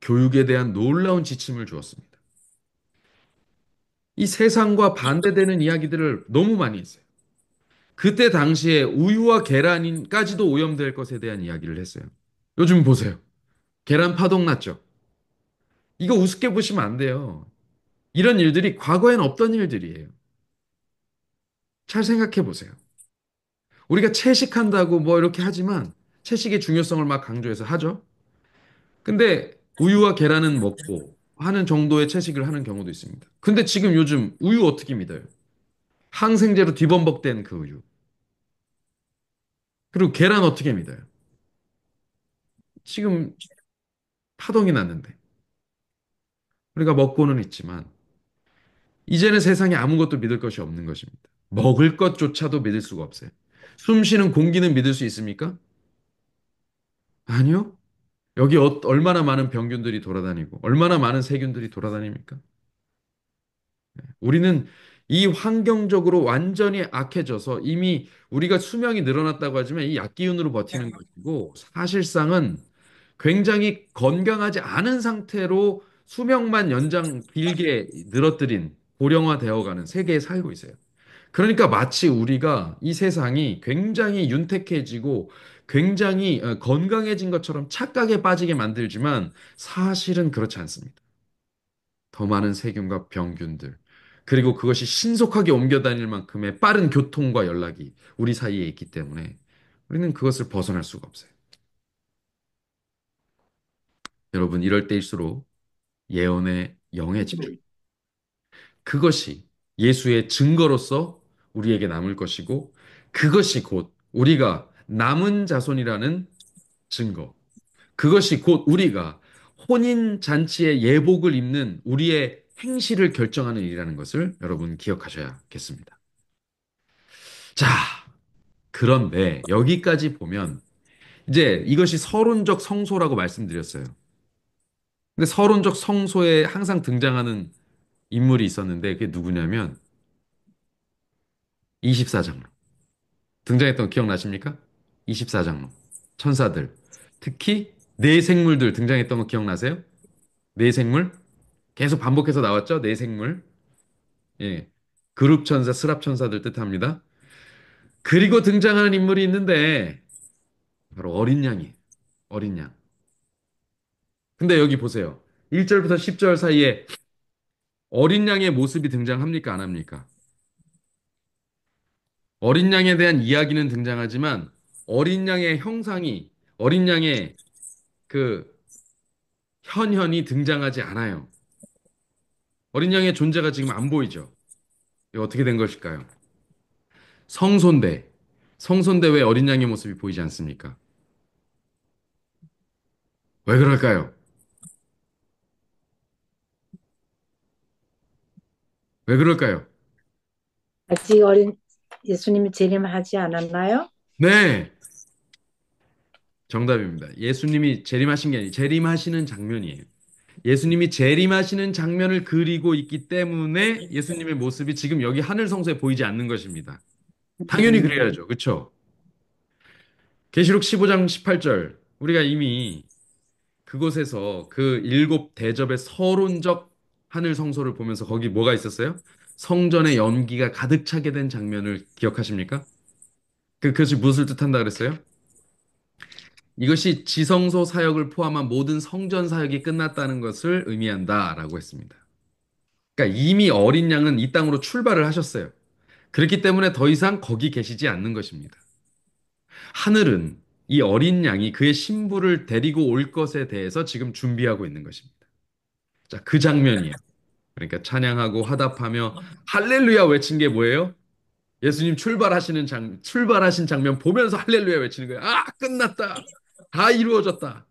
Speaker 1: 교육에 대한 놀라운 지침을 주었습니다. 이 세상과 반대되는 이야기들을 너무 많이 했어요. 그때 당시에 우유와 계란까지도 오염될 것에 대한 이야기를 했어요. 요즘 보세요. 계란 파동 났죠? 이거 우습게 보시면 안 돼요. 이런 일들이 과거엔 없던 일들이에요. 잘 생각해 보세요. 우리가 채식한다고 뭐 이렇게 하지만 채식의 중요성을 막 강조해서 하죠. 근데 우유와 계란은 먹고 하는 정도의 채식을 하는 경우도 있습니다. 근데 지금 요즘 우유 어떻게 믿어요? 항생제로 뒤범벅된 그 우유. 그리고 계란 어떻게 믿어요? 지금 파동이 났는데. 우리가 먹고는 있지만 이제는 세상에 아무것도 믿을 것이 없는 것입니다. 먹을 것조차도 믿을 수가 없어요. 숨 쉬는 공기는 믿을 수 있습니까? 아니요. 여기 얼마나 많은 병균들이 돌아다니고 얼마나 많은 세균들이 돌아다닙니까? 우리는 이 환경적으로 완전히 악해져서 이미 우리가 수명이 늘어났다고 하지만 이 약기운으로 버티는 것이고 사실상은 굉장히 건강하지 않은 상태로 수명만 길게 늘어뜨린 고령화되어 가는 세계에 살고 있어요. 그러니까 마치 우리가 이 세상이 굉장히 윤택해지고 굉장히 건강해진 것처럼 착각에 빠지게 만들지만 사실은 그렇지 않습니다. 더 많은 세균과 병균들, 그리고 그것이 신속하게 옮겨 다닐 만큼의 빠른 교통과 연락이 우리 사이에 있기 때문에 우리는 그것을 벗어날 수가 없어요. 여러분, 이럴 때일수록 예언의 영에 집중. 그것이 예수의 증거로서 우리에게 남을 것이고 그것이 곧 우리가 남은 자손이라는 증거. 그것이 곧 우리가 혼인 잔치의 예복을 입는 우리의 행실을 결정하는 일이라는 것을 여러분 기억하셔야겠습니다. 자, 그런데 여기까지 보면 이제 이것이 서론적 성소라고 말씀드렸어요. 근데 서론적 성소에 항상 등장하는 인물이 있었는데 그게 누구냐면 24장로. 등장했던 거 기억나십니까? 24장로. 천사들. 특히 네 생물들 등장했던 거 기억나세요? 네 생물? 계속 반복해서 나왔죠? 네 생물. 예. 그룹 천사, 스랍 천사들 뜻합니다. 그리고 등장하는 인물이 있는데 바로 어린 양이에요. 어린 양. 근데 여기 보세요. 1절부터 10절 사이에 어린 양의 모습이 등장합니까? 안 합니까? 어린 양에 대한 이야기는 등장하지만 어린 양의 형상이 어린 양의 그 현현이 등장하지 않아요. 어린 양의 존재가 지금 안 보이죠. 이거 어떻게 된 것일까요? 성소인데 성소인데 왜 어린 양의 모습이 보이지 않습니까? 왜 그럴까요? 왜 그럴까요?
Speaker 4: 아직 어린 예수님이 재림하지 않았나요?
Speaker 1: 네, 정답입니다. 예수님이 재림하신 게 아니에요. 재림하시는 장면이에요. 예수님이 재림하시는 장면을 그리고 있기 때문에 예수님의 모습이 지금 여기 하늘 성소에 보이지 않는 것입니다. 당연히 그래야죠. 그렇죠? 계시록 15장 18절. 우리가 이미 그곳에서 그 일곱 대접의 서론적 하늘 성소를 보면서 거기 뭐가 있었어요? 성전의 연기가 가득 차게 된 장면을 기억하십니까? 그것이 무엇을 뜻한다 그랬어요? 이것이 지성소 사역을 포함한 모든 성전 사역이 끝났다는 것을 의미한다라고 했습니다. 그러니까 이미 어린 양은 이 땅으로 출발을 하셨어요. 그렇기 때문에 더 이상 거기 계시지 않는 것입니다. 하늘은 이 어린 양이 그의 신부를 데리고 올 것에 대해서 지금 준비하고 있는 것입니다. 자, 그 장면이에요. 그러니까 찬양하고 화답하며 할렐루야 외친 게 뭐예요? 예수님 출발하신 장면 보면서 할렐루야 외치는 거예요. 아, 끝났다. 다 이루어졌다.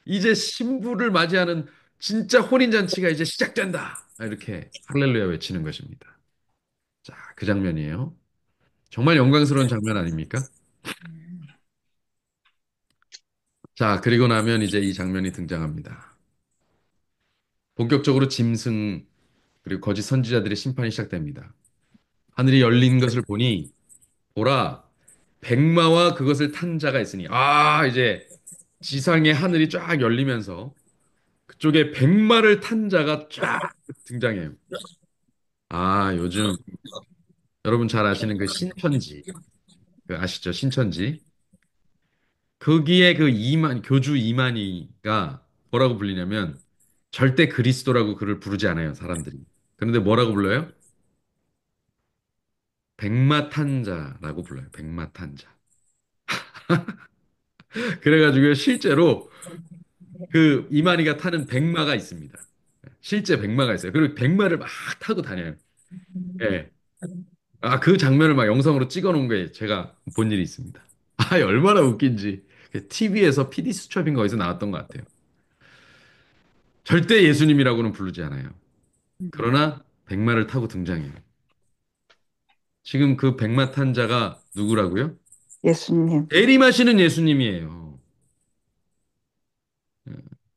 Speaker 1: 이제 신부를 맞이하는 진짜 혼인잔치가 이제 시작된다. 이렇게 할렐루야 외치는 것입니다. 자, 그 장면이에요. 정말 영광스러운 장면 아닙니까? 자, 그리고 나면 이제 이 장면이 등장합니다. 본격적으로 짐승 그리고 거짓 선지자들의 심판이 시작됩니다. 하늘이 열린 것을 보니 보라 백마와 그것을 탄 자가 있으니 이제 지상의 하늘이 쫙 열리면서 그쪽에 백마를 탄 자가 쫙 등장해요. 요즘 여러분 잘 아시는 그 신천지 그 아시죠? 신천지. 거기에 그 교주 이만희가 뭐라고 불리냐면 절대 그리스도라고 그를 부르지 않아요, 사람들이. 그런데 뭐라고 불러요? 백마탄자라고 불러요. 백마탄자. 그래가지고 실제로 그 이만희가 타는 백마가 있습니다. 실제 백마가 있어요. 그리고 백마를 막 타고 다녀요. 예. 그 장면을 막 영상으로 찍어 놓은 게 제가 본 일이 있습니다. 얼마나 웃긴지. TV에서 PD 수첩인 거에서 나왔던 것 같아요. 절대 예수님이라고는 부르지 않아요. 그러나 백마를 타고 등장해요. 지금 그 백마 탄 자가 누구라고요?
Speaker 5: 예수님.
Speaker 1: 대림하시는 예수님이에요.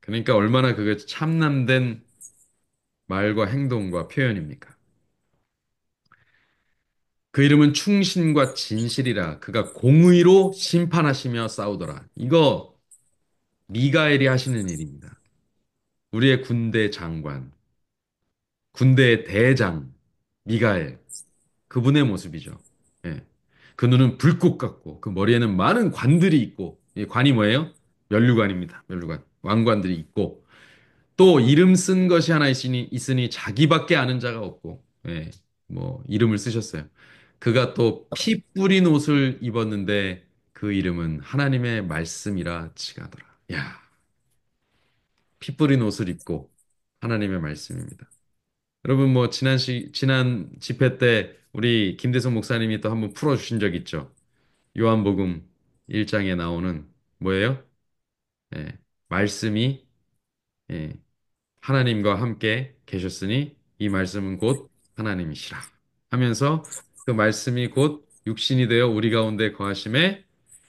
Speaker 1: 그러니까 얼마나 그게 참남된 말과 행동과 표현입니까? 그 이름은 충신과 진실이라 그가 공의로 심판하시며 싸우더라. 이거 미가엘이 하시는 일입니다. 우리의 군대 장관, 군대의 대장 미가엘. 그분의 모습이죠. 예. 그 눈은 불꽃 같고 그 머리에는 많은 관들이 있고 이 관이 뭐예요? 면류관입니다. 면류관. 왕관들이 있고 또 이름 쓴 것이 하나 있으니 자기밖에 아는 자가 없고 예. 뭐 이름을 쓰셨어요. 그가 또 피 뿌린 옷을 입었는데 그 이름은 하나님의 말씀이라 칭하더라. 야, 피 뿌린 옷을 입고 하나님의 말씀입니다. 여러분 뭐 지난 집회 때 우리 김대성 목사님이 또 한번 풀어주신 적 있죠. 요한복음 1장에 나오는 뭐예요? 예, 말씀이 예, 하나님과 함께 계셨으니 이 말씀은 곧 하나님이시라 하면서 그 말씀이 곧 육신이 되어 우리 가운데 거하심에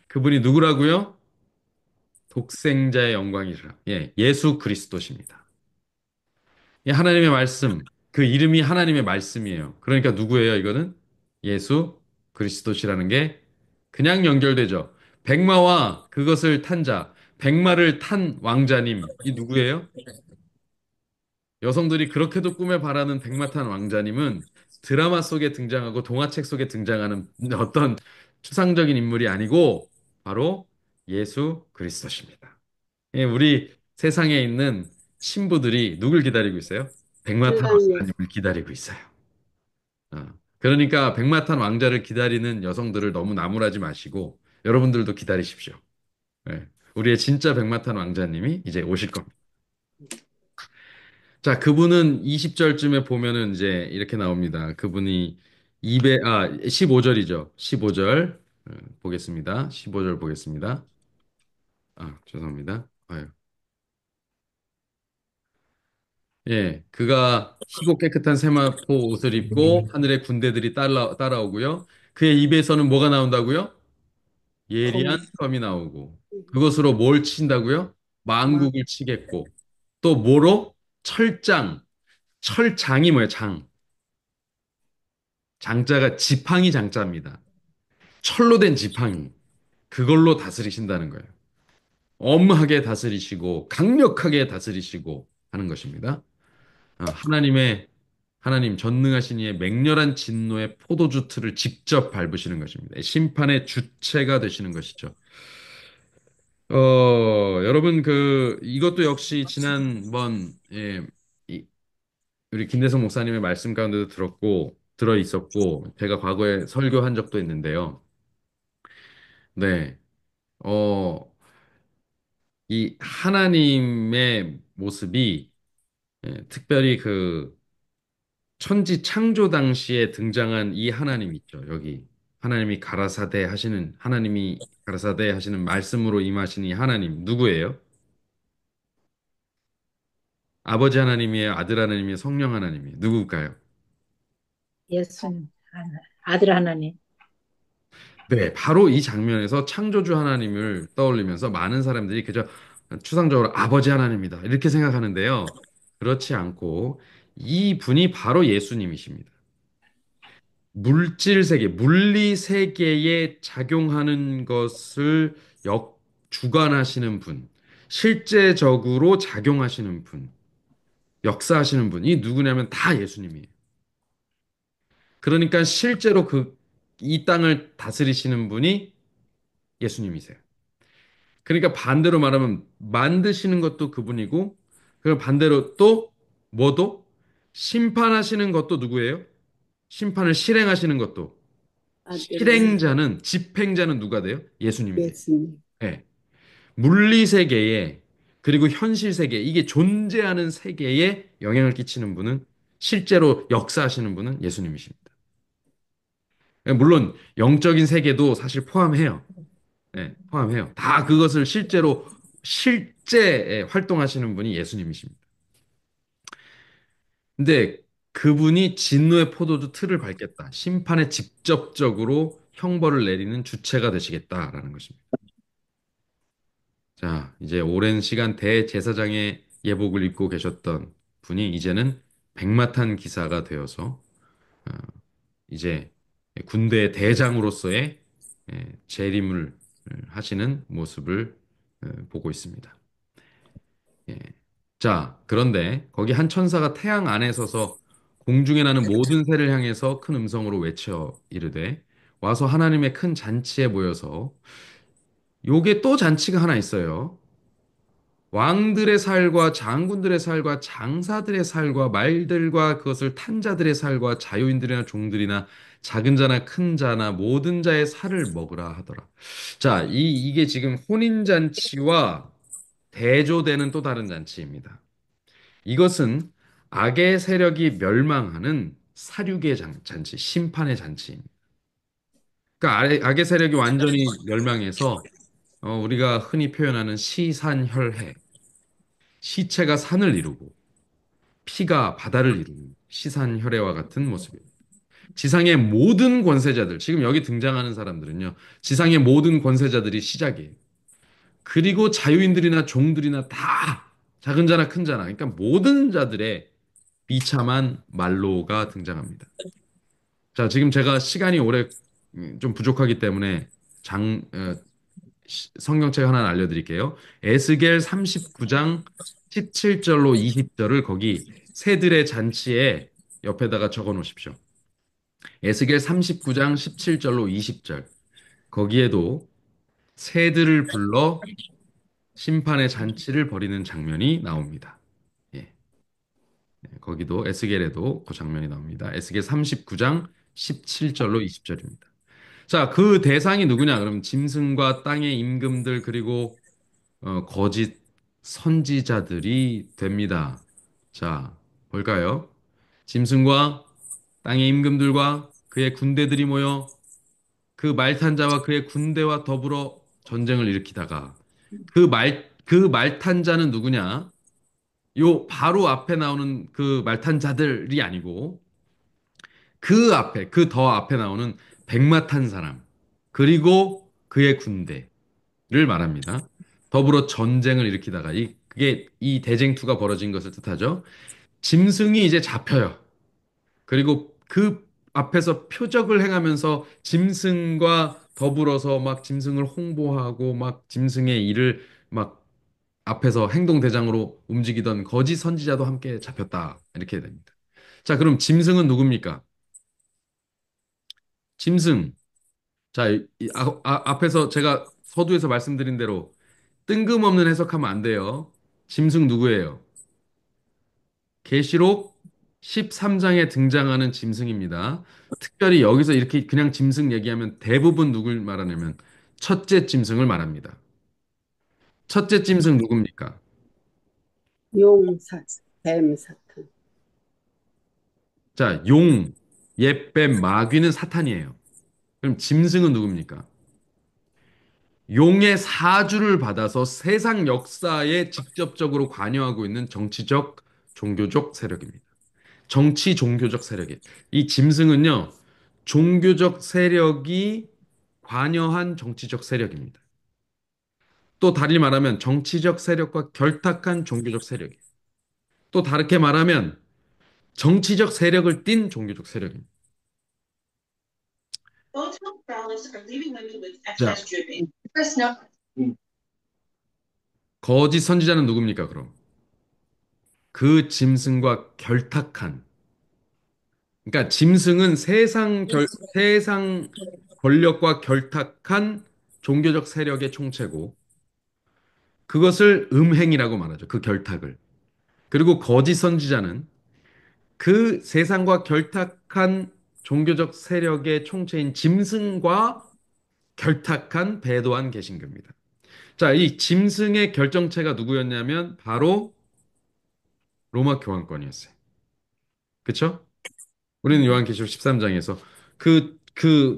Speaker 1: 그분이 누구라고요? 독생자의 영광이시라. 예, 예수 그리스도십니다. 이 하나님의 말씀, 그 이름이 하나님의 말씀이에요. 그러니까 누구예요, 이거는? 예수 그리스도시라는 게 그냥 연결되죠. 백마와 그것을 탄 자, 백마를 탄 왕자님, 이 누구예요? 여성들이 그렇게도 꿈에 바라는 백마 탄 왕자님은 드라마 속에 등장하고 동화책 속에 등장하는 어떤 추상적인 인물이 아니고 바로 예수 그리스도십니다. 예, 우리 세상에 있는 신부들이 누굴 기다리고 있어요? 백마탄
Speaker 2: 신랑 예수.
Speaker 1: 왕자님을 기다리고 있어요. 그러니까 백마탄 왕자를 기다리는 여성들을 너무 나무라지 마시고 여러분들도 기다리십시오. 예, 우리의 진짜 백마탄 왕자님이 이제 오실 겁니다. 자, 그분은 20절쯤에 보면은 이제 이렇게 나옵니다. 그분이 15절이죠. 15절 보겠습니다. 15절 보겠습니다. 죄송합니다. 예, 그가 희고 깨끗한 세마포 옷을 입고 하늘의 군대들이 따라오고요. 그의 입에서는 뭐가 나온다고요? 예리한
Speaker 2: 검,
Speaker 1: 검이 나오고 그것으로 뭘 친다고요?
Speaker 2: 막,
Speaker 1: 만국을 치겠고 또 뭐로? 철장. 철장이 뭐예요? 장. 장자가 지팡이 장자입니다. 철로 된 지팡이. 그걸로 다스리신다는 거예요. 엄하게 다스리시고 강력하게 다스리시고 하는 것입니다. 하나님 전능하신 이의 맹렬한 진노의 포도주 틀을 직접 밟으시는 것입니다. 심판의 주체가 되시는 것이죠. 여러분 이것도 역시 지난번 우리 김대성 목사님의 말씀 가운데도 들어 있었고, 제가 과거에 설교한 적도 있는데요. 네. 어, 이 하나님의 모습이 특별히 그 천지 창조 당시에 등장한 이 하나님 있죠. 여기 하나님이 가라사대 하시는 말씀으로 임하신 이 하나님 누구예요? 아버지 하나님이에요? 아들 하나님이에요? 성령 하나님이에요? 누굴까요?
Speaker 4: 예수님, 아들 하나님.
Speaker 1: 네, 바로 이 장면에서 창조주 하나님을 떠올리면서 많은 사람들이 그저 추상적으로 아버지 하나님이다 이렇게 생각하는데요. 그렇지 않고 이 분이 바로 예수님이십니다. 물질 세계, 물리 세계에 작용하는 것을 주관하시는 분, 실제적으로 작용하시는 분, 역사하시는 분이 누구냐면 다 예수님이에요. 그러니까 실제로 이 땅을 다스리시는 분이 예수님이세요. 그러니까 반대로 말하면 만드시는 것도 그분이고, 그리고 반대로 또 뭐도 심판하시는 것도 누구예요? 심판을 실행하시는 것도
Speaker 2: 아들은
Speaker 1: 집행자는 누가 돼요? 예수님이 돼요.
Speaker 2: 예수님.
Speaker 1: 예. 물리 세계에 그리고 현실 세계 이게 존재하는 세계에 영향을 끼치는 분은 실제로 역사하시는 분은 예수님이십니다. 예, 물론 영적인 세계도 사실 포함해요. 예, 포함해요. 다 그것을 실제 활동하시는 분이 예수님이십니다. 근데 그분이 진노의 포도주 틀을 밟겠다. 심판에 직접적으로 형벌을 내리는 주체가 되시겠다라는 것입니다. 자, 이제 오랜 시간 대제사장의 예복을 입고 계셨던 분이 이제는 백마탄 기사가 되어서 어, 이제 군대 대장으로서의 재림을 하시는 모습을 보고 있습니다. 예. 자, 그런데 거기 한 천사가 태양 안에 서서 공중에 나는 모든 새를 향해서 큰 음성으로 외쳐 이르되 와서 하나님의 큰 잔치에 모여서 요게 또 잔치가 하나 있어요. 왕들의 살과 장군들의 살과 장사들의 살과 말들과 그것을 탄 자들의 살과 자유인들이나 종들이나 작은 자나 큰 자나 모든 자의 살을 먹으라 하더라. 자, 이게 지금 혼인잔치와 대조되는 또 다른 잔치입니다. 이것은 악의 세력이 멸망하는 사륙의 잔치, 심판의 잔치입니다. 그러니까 악의 세력이 완전히 멸망해서 우리가 흔히 표현하는 시산혈해, 시체가 산을 이루고 피가 바다를 이루는 시산혈해와 같은 모습입니다. 지상의 모든 권세자들, 지금 여기 등장하는 사람들은요, 지상의 모든 권세자들이 시작이에요. 그리고 자유인들이나 종들이나 다 작은 자나 큰 자나, 그러니까 모든 자들의 비참한 말로가 등장합니다. 자, 지금 제가 시간이 오래 좀 부족하기 때문에 성경책 하나 알려드릴게요. 에스겔 39장 17절로 20절을 거기 새들의 잔치에 옆에다가 적어 놓으십시오. 에스겔 39장 17절로 20절. 거기에도 새들을 불러 심판의 잔치를 벌이는 장면이 나옵니다. 예. 거기도 에스겔에도 그 장면이 나옵니다. 에스겔 39장 17절로 20절입니다. 자, 그 대상이 누구냐? 그러면 짐승과 땅의 임금들 그리고 거짓 선지자들이 됩니다. 자, 볼까요? 짐승과 땅의 임금들과 그의 군대들이 모여 그 말탄 자와 그의 군대와 더불어 전쟁을 일으키다가 그 말탄 자는 누구냐? 요 바로 앞에 나오는 그 말탄 자들이 아니고 그 더 앞에 나오는 백마 탄 사람 그리고 그의 군대를 말합니다. 더불어 전쟁을 일으키다가 그게 이 대쟁투가 벌어진 것을 뜻하죠. 짐승이 이제 잡혀요. 그리고 그 앞에서 표적을 행하면서 짐승과 더불어서 막 짐승을 홍보하고 막 짐승의 일을 막 앞에서 행동대장으로 움직이던 거짓 선지자도 함께 잡혔다. 이렇게 됩니다. 자, 그럼 짐승은 누굽니까? 짐승. 자, 앞에서 제가 서두에서 말씀드린 대로 뜬금없는 해석하면 안 돼요. 짐승 누구예요? 계시록 13장에 등장하는 짐승입니다. 특별히 여기서 이렇게 그냥 짐승 얘기하면 대부분 누굴 말하냐면 첫째 짐승을 말합니다. 첫째 짐승 누굽니까?
Speaker 2: 용사, 뱀, 사탄.
Speaker 1: 자, 용, 옅뱀, 마귀는 사탄이에요. 그럼 짐승은 누굽니까? 용의 사주를 받아서 세상 역사에 직접적으로 관여하고 있는 정치적, 종교적 세력입니다. 정치, 종교적 세력이. 이 짐승은요, 종교적 세력이 관여한 정치적 세력입니다. 또 다르게 말하면 정치적 세력과 결탁한 종교적 세력이에요. 또 다르게 말하면 정치적 세력을 띤 종교적 세력입니다. 자, 거짓 선지자는 누굽니까, 그럼? 그 짐승과 결탁한, 그러니까 짐승은 세상 권력과 결탁한 종교적 세력의 총체고, 그것을 음행이라고 말하죠. 그 결탁을. 그리고 거짓 선지자는 그 세상과 결탁한 종교적 세력의 총체인 짐승과 결탁한 배도한 개신교입니다. 자, 이 짐승의 결정체가 누구였냐면 바로 로마 교황권이었어요. 그쵸? 우리는 요한계시록 13장에서 그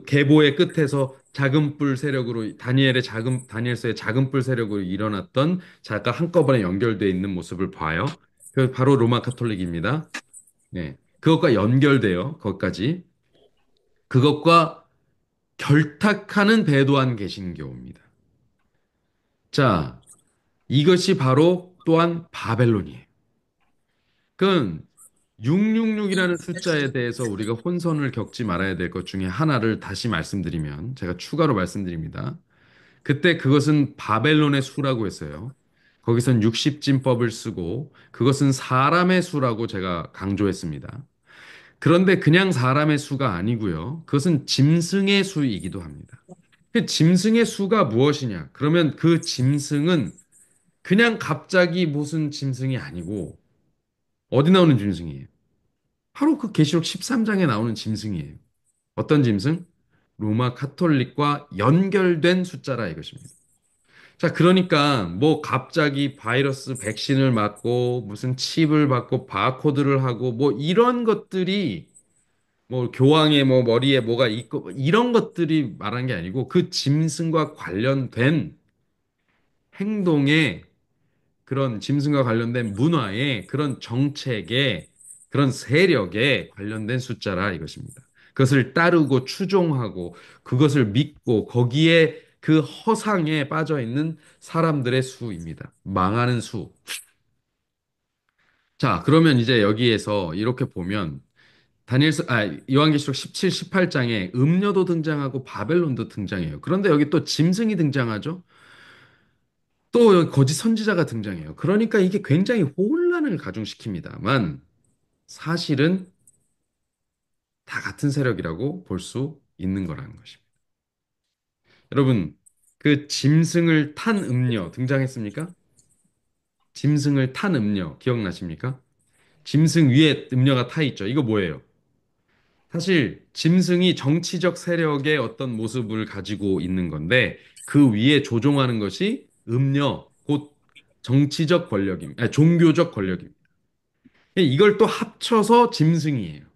Speaker 1: 계보의 끝에서 작은 뿔 세력으로 다니엘서의 작은 뿔 세력으로 일어났던 자가 한꺼번에 연결되어 있는 모습을 봐요. 그 바로 로마 카톨릭입니다. 네. 그것과 연결돼요. 거기까지. 그것과 결탁하는 배도한 개신교입니다. 자, 이것이 바로 또한 바벨론이에요. 그건 666이라는 숫자에 대해서 우리가 혼선을 겪지 말아야 될 것 중에 하나를 다시 말씀드리면 제가 추가로 말씀드립니다. 그때 그것은 바벨론의 수라고 했어요. 거기선 60진법을 쓰고 그것은 사람의 수라고 제가 강조했습니다. 그런데 그냥 사람의 수가 아니고요. 그것은 짐승의 수이기도 합니다. 그 짐승의 수가 무엇이냐? 그러면 그 짐승은 그냥 갑자기 무슨 짐승이 아니고 어디 나오는 짐승이에요? 바로 그 계시록 13장에 나오는 짐승이에요. 어떤 짐승? 로마 카톨릭과 연결된 숫자라 이것입니다. 자, 그러니까 뭐 갑자기 바이러스 백신을 맞고 무슨 칩을 받고 바코드를 하고 뭐 이런 것들이 뭐 교황의 뭐 머리에 뭐가 있고 뭐 이런 것들이 말하는 게 아니고 그 짐승과 관련된 행동에 그런 짐승과 관련된 문화에 그런 정책에 그런 세력에 관련된 숫자라 이것입니다. 그것을 따르고 추종하고 그것을 믿고 거기에 그 허상에 빠져 있는 사람들의 수입니다. 망하는 수. 자, 그러면 이제 여기에서 이렇게 보면 요한계시록 17, 18장에 음녀도 등장하고 바벨론도 등장해요. 그런데 여기 또 짐승이 등장하죠. 또 여기 거짓 선지자가 등장해요. 그러니까 이게 굉장히 혼란을 가중시킵니다만 사실은 다 같은 세력이라고 볼 수 있는 거라는 것입니다. 여러분, 그 짐승을 탄 음녀 등장했습니까? 짐승을 탄 음녀 기억나십니까? 짐승 위에 음녀가 타 있죠. 이거 뭐예요? 사실 짐승이 정치적 세력의 어떤 모습을 가지고 있는 건데 그 위에 조종하는 것이 음녀, 곧 정치적 권력입니다. 아니, 종교적 권력입니다. 이걸 또 합쳐서 짐승이에요.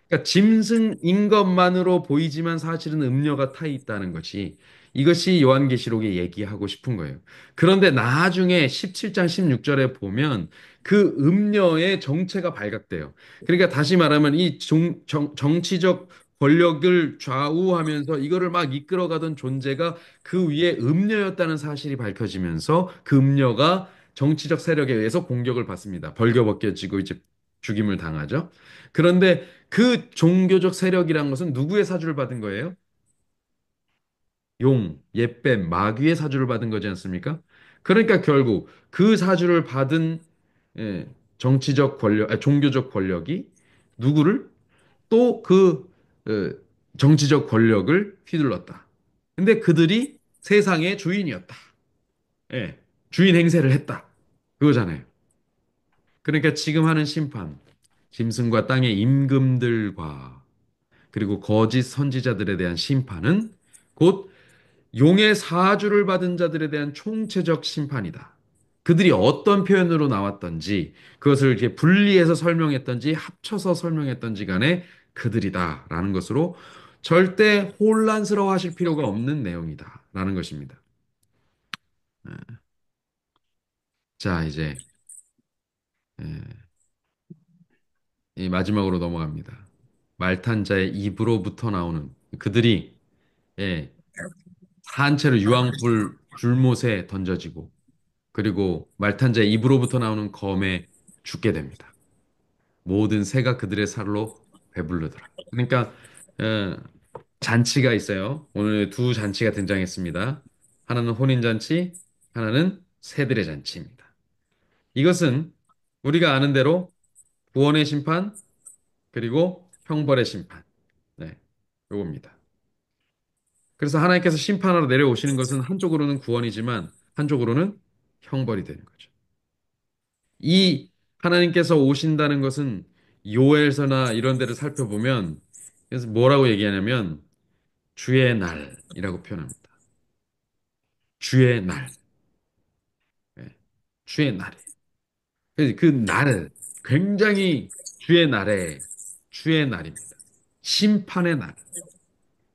Speaker 1: 그러니까 짐승인 것만으로 보이지만 사실은 음녀가 타 있다는 것이 이것이 요한계시록에 얘기하고 싶은 거예요. 그런데 나중에 17장 16절에 보면 그 음녀의 정체가 발각돼요. 그러니까 다시 말하면 이 정치적 권력을 좌우하면서 이거를 막 이끌어가던 존재가 그 위에 음녀였다는 사실이 밝혀지면서 그 음녀가 정치적 세력에 의해서 공격을 받습니다. 벌겨벗겨지고 이제 죽임을 당하죠. 그런데 그 종교적 세력이란 것은 누구의 사주를 받은 거예요? 용, 옅뱀, 마귀의 사주를 받은 거지 않습니까? 그러니까 결국 그 사주를 받은 정치적 권력, 종교적 권력이 누구를 또 그 정치적 권력을 휘둘렀다. 근데 그들이 세상의 주인이었다. 예, 주인 행세를 했다. 그거잖아요. 그러니까 지금 하는 심판, 짐승과 땅의 임금들과 그리고 거짓 선지자들에 대한 심판은 곧 용의 사주를 받은 자들에 대한 총체적 심판이다. 그들이 어떤 표현으로 나왔던지, 그것을 이렇게 분리해서 설명했던지, 합쳐서 설명했던지 간에 그들이다라는 것으로 절대 혼란스러워 하실 필요가 없는 내용이다라는 것입니다. 자, 이제 예, 이 마지막으로 넘어갑니다. 말탄자의 입으로부터 나오는 그들이 예, 산채로 유황불 줄못에 던져지고 그리고 말탄자의 입으로부터 나오는 검에 죽게 됩니다. 모든 새가 그들의 살로 배부르더라. 그러니까 어, 잔치가 있어요. 오늘 두 잔치가 등장했습니다. 하나는 혼인잔치, 하나는 새들의 잔치입니다. 이것은 우리가 아는 대로 구원의 심판 그리고 형벌의 심판. 네, 요겁니다. 그래서 하나님께서 심판하러 내려오시는 것은 한쪽으로는 구원이지만 한쪽으로는 형벌이 되는 거죠. 이 하나님께서 오신다는 것은 요엘서나 이런 데를 살펴보면 그래서 뭐라고 얘기하냐면 주의 날이라고 표현합니다. 주의 날. 예, 주의 날이에요. 그래서 그 날, 굉장히 주의 날입니다. 심판의 날.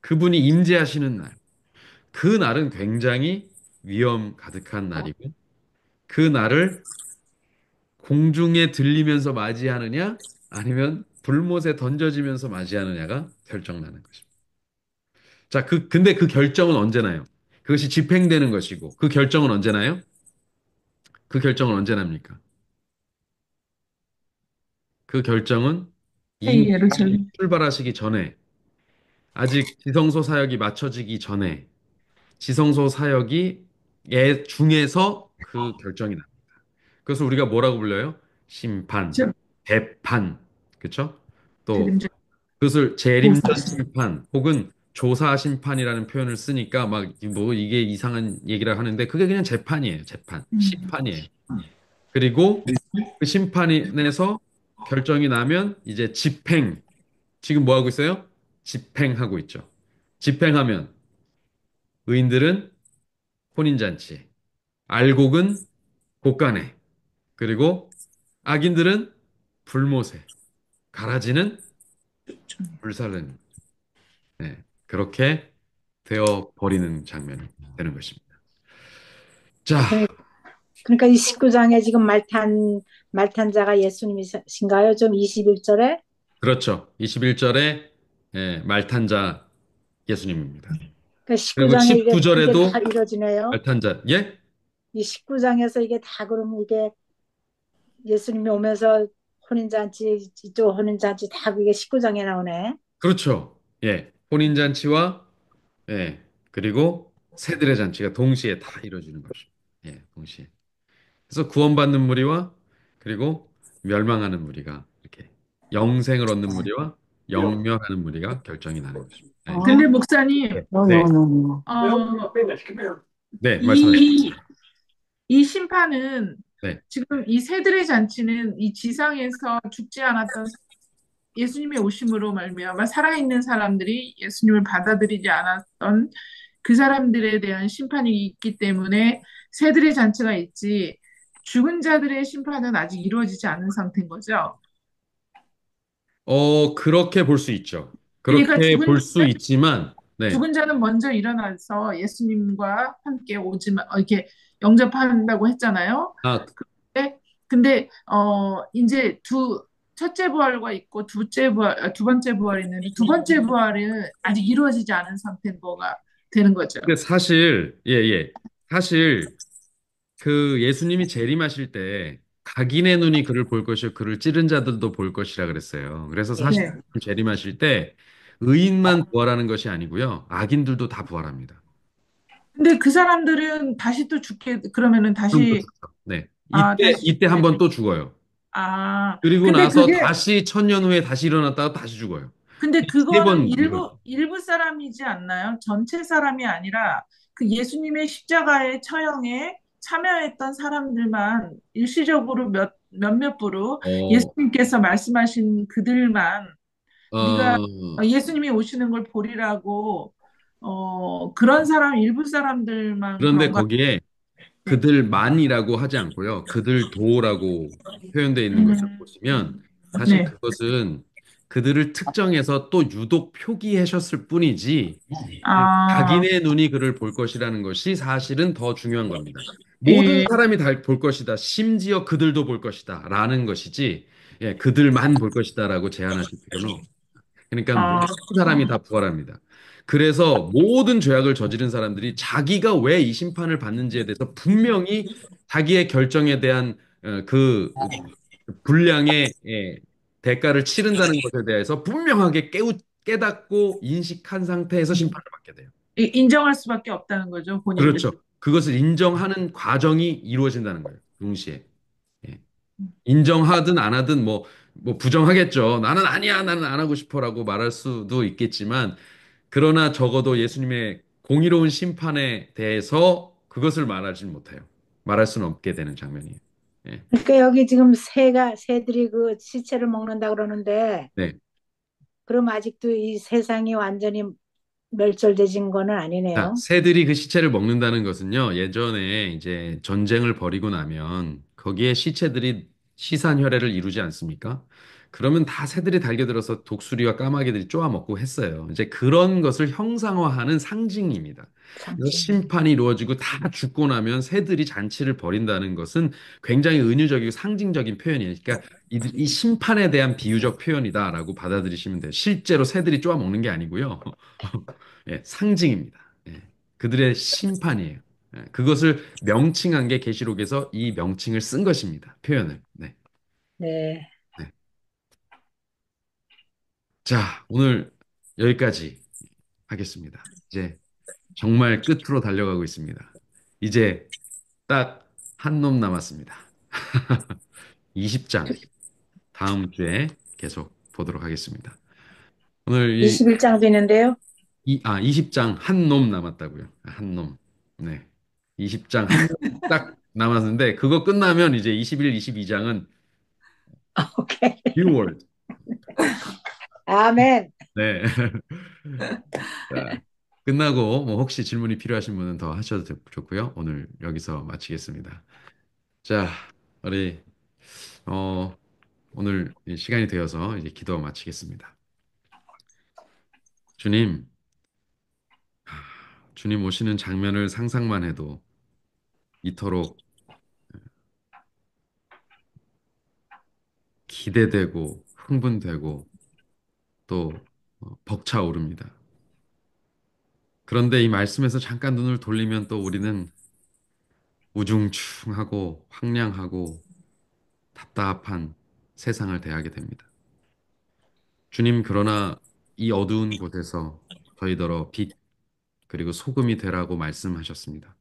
Speaker 1: 그분이 임재하시는 날. 그 날은 굉장히 위험 가득한 날이고 그 날을 공중에 들리면서 맞이하느냐 아니면 불못에 던져지면서 맞이하느냐가 결정나는 것입니다. 자, 근데 그 결정은 언제 나요? 그것이 집행되는 것이고 그 결정은 언제 나요? 그 결정은 언제 납니까? 그 결정은
Speaker 3: 새
Speaker 1: 이미
Speaker 3: 예루살렘.
Speaker 1: 출발하시기 전에 아직 지성소 사역이 맞춰지기 전에 지성소 사역이 중에서 그 결정이 납니다. 그래서 우리가 뭐라고 불러요? 심판,
Speaker 3: 즉,
Speaker 1: 재판, 그렇죠? 또
Speaker 3: 드림즈
Speaker 1: 그것을 재림전
Speaker 3: 조사.
Speaker 1: 심판 혹은 조사 심판이라는 표현을 쓰니까 막 뭐 이게 이상한 얘기라 하는데 그게 그냥 재판이에요. 재판,
Speaker 3: 음.
Speaker 1: 심판이에요. 그리고 그 심판에서 결정이 나면 이제 집행. 지금 뭐 하고 있어요? 집행하고 있죠. 집행하면 의인들은 혼인잔치, 알곡은 곳간에, 그리고 악인들은 불못에, 가라지는 불살른. 네, 그렇게 되어 버리는 장면이 되는 것입니다. 자,
Speaker 4: 그러니까 그러니까 이 19장에 지금 말탄자가 예수님이신가요? 좀 21절에?
Speaker 1: 그렇죠. 21절에 말탄자 예수님입니다.
Speaker 4: 그
Speaker 1: 그리고
Speaker 4: 19장에 이게 다
Speaker 1: 19절에도
Speaker 4: 이루어지네요.
Speaker 1: 말탄자, 예?
Speaker 4: 이 19장에서 이게 다 그러면 이게 예수님이 오면서 혼인잔치, 이쪽 혼인잔치 다 그게 19장에 나오네.
Speaker 1: 그렇죠. 예. 혼인잔치와 예. 그리고 새들의 잔치가 동시에 다 이루어지는 거죠. 예, 동시에. 그래서 구원받는 무리와 그리고 멸망하는 무리가 이렇게 영생을 얻는 무리와 영멸하는 무리가 결정이 나는 것입니다. 네.
Speaker 3: 근데 목사님,
Speaker 1: 네,
Speaker 3: 어,
Speaker 1: 네, 말씀하십시오.
Speaker 3: 이, 이 심판은
Speaker 1: 네,
Speaker 3: 지금 이 새들의 잔치는 이 지상에서 죽지 않았던 예수님의 오심으로 말미암아 살아있는 사람들이 예수님을 받아들이지 않았던 그 사람들에 대한 심판이 있기 때문에 새들의 잔치가 있지 죽은 자들의 심판은 아직 이루어지지 않은 상태인 거죠.
Speaker 1: 그렇게 볼 수 있죠.
Speaker 3: 그러니까
Speaker 1: 그렇게 볼 수 있지만, 네,
Speaker 3: 죽은 자는 먼저 일어나서 예수님과 함께 오지만 이렇게 영접한다고 했잖아요.
Speaker 1: 아,
Speaker 3: 근데 이제 첫째 부활과 있고 두 번째 부활이 있는데 두 번째 부활은 아직 이루어지지 않은 상태인 거가 되는 거죠.
Speaker 1: 근데 사실, 예, 예, 사실 그 예수님이 재림하실 때 각인의 눈이 그를 볼 것이요 그를 찌른 자들도 볼 것이라 그랬어요. 그래서 사실
Speaker 3: 네.
Speaker 1: 재림하실 때 의인만 부활하는 것이 아니고요. 악인들도 다 부활합니다.
Speaker 3: 근데 그 사람들은 다시 또 죽게 그러면은
Speaker 1: 그럼 또
Speaker 3: 다시
Speaker 1: 죽죠. 네.
Speaker 3: 다시
Speaker 1: 이때 한
Speaker 3: 죽게
Speaker 1: 번 또 죽어요. 그리고
Speaker 3: 근데
Speaker 1: 나서
Speaker 3: 그게
Speaker 1: 다시 천년 후에 다시 일어났다가 다시 죽어요.
Speaker 3: 근데
Speaker 1: 세
Speaker 3: 그거는
Speaker 1: 번 일어나요.
Speaker 3: 일부 사람이지 않나요? 전체 사람이 아니라 그 예수님의 십자가의 처형에 참여했던 사람들만 일시적으로 몇몇 부로
Speaker 1: 어,
Speaker 3: 예수님께서 말씀하신 그들만 네가
Speaker 1: 어,
Speaker 3: 예수님이 오시는 걸 보리라고 그런 사람 일부 사람들만
Speaker 1: 그런데
Speaker 3: 그런 거
Speaker 1: 거기에
Speaker 3: 네.
Speaker 1: 그들만이라고 하지 않고요. 그들도라고 표현되어 있는 것을
Speaker 3: 음,
Speaker 1: 보시면 사실
Speaker 3: 네.
Speaker 1: 그것은 그들을 특정해서 또 유독 표기하셨을 뿐이지
Speaker 3: 아,
Speaker 1: 자기네 눈이 그를 볼 것이라는 것이 사실은 더 중요한 겁니다. 모든
Speaker 3: 예,
Speaker 1: 사람이 다 볼 것이다. 심지어 그들도 볼 것이다. 라는 것이지 그들만 볼 것이다라고 제안하실 필요는 없어요. 그러니까
Speaker 3: 아,
Speaker 1: 모든 사람이 다 부활합니다. 그래서 모든 죄악을 저지른 사람들이 자기가 왜 이 심판을 받는지에 대해서 분명히 자기의 결정에 대한 그 분량의 대가를 치른다는 것에 대해서 분명하게 깨닫고 인식한 상태에서 심판을 받게 돼요.
Speaker 3: 인정할 수밖에 없다는 거죠, 본인들.
Speaker 1: 그렇죠. 그것을 인정하는 과정이 이루어진다는 거예요. 동시에. 예. 인정하든 안 하든 뭐 부정하겠죠. 나는 아니야, 나는 안 하고 싶어라고 말할 수도 있겠지만, 그러나 적어도 예수님의 공의로운 심판에 대해서 그것을 말하지 못해요. 말할 수는 없게 되는 장면이에요. 예.
Speaker 4: 그러니까 여기 지금 새들이 그 시체를 먹는다 그러는데,
Speaker 1: 네.
Speaker 4: 그럼 아직도 이 세상이 완전히 멸절되진 거는
Speaker 1: 자,
Speaker 4: 아니네요.
Speaker 1: 새들이 그 시체를 먹는다는 것은요, 예전에 이제 전쟁을 벌이고 나면 거기에 시체들이 시산혈애를 이루지 않습니까? 그러면 다 새들이 달겨들어서 독수리와 까마귀들이 쪼아먹고 했어요. 이제 그런 것을 형상화하는 상징입니다. 그래서
Speaker 4: 상징.
Speaker 1: 심판이 이루어지고 다 죽고 나면 새들이 잔치를 벌인다는 것은 굉장히 은유적이고 상징적인 표현이에요. 그러니까 이 심판에 대한 비유적 표현이다라고 받아들이시면 돼요. 실제로 새들이 쪼아먹는 게 아니고요. 예, 상징입니다. 예, 그들의 심판이에요. 그것을 명칭한 게 계시록에서 이 명칭을 쓴 것입니다. 표현을. 네,
Speaker 4: 네.
Speaker 1: 네. 자, 오늘 여기까지 하겠습니다. 이제 정말 끝으로 달려가고 있습니다. 이제 딱 한 놈 남았습니다. 20장 다음 주에 계속 보도록 하겠습니다. 오늘
Speaker 4: 21장도 있는데요.
Speaker 1: 20장 한 놈 남았다고요. 한 놈. 네. 20장 한 놈 딱 남았는데 그거 끝나면 이제 21, 22장은
Speaker 4: 오케이.
Speaker 1: 뉴월드.
Speaker 4: 아멘.
Speaker 1: 네. 자, 끝나고 뭐 혹시 질문이 필요하신 분은 더 하셔도 좋고요. 오늘 여기서 마치겠습니다. 자, 우리 어, 오늘 시간이 되어서 이제 기도 마치겠습니다. 주님, 주님 오시는 장면을 상상만 해도 이토록 기대되고 흥분되고 또 벅차오릅니다. 그런데 이 말씀에서 잠깐 눈을 돌리면 또 우리는 우중충하고 황량하고 답답한 세상을 대하게 됩니다. 주님, 그러나 이 어두운 곳에서 저희더러 빛 그리고 소금이 되라고 말씀하셨습니다.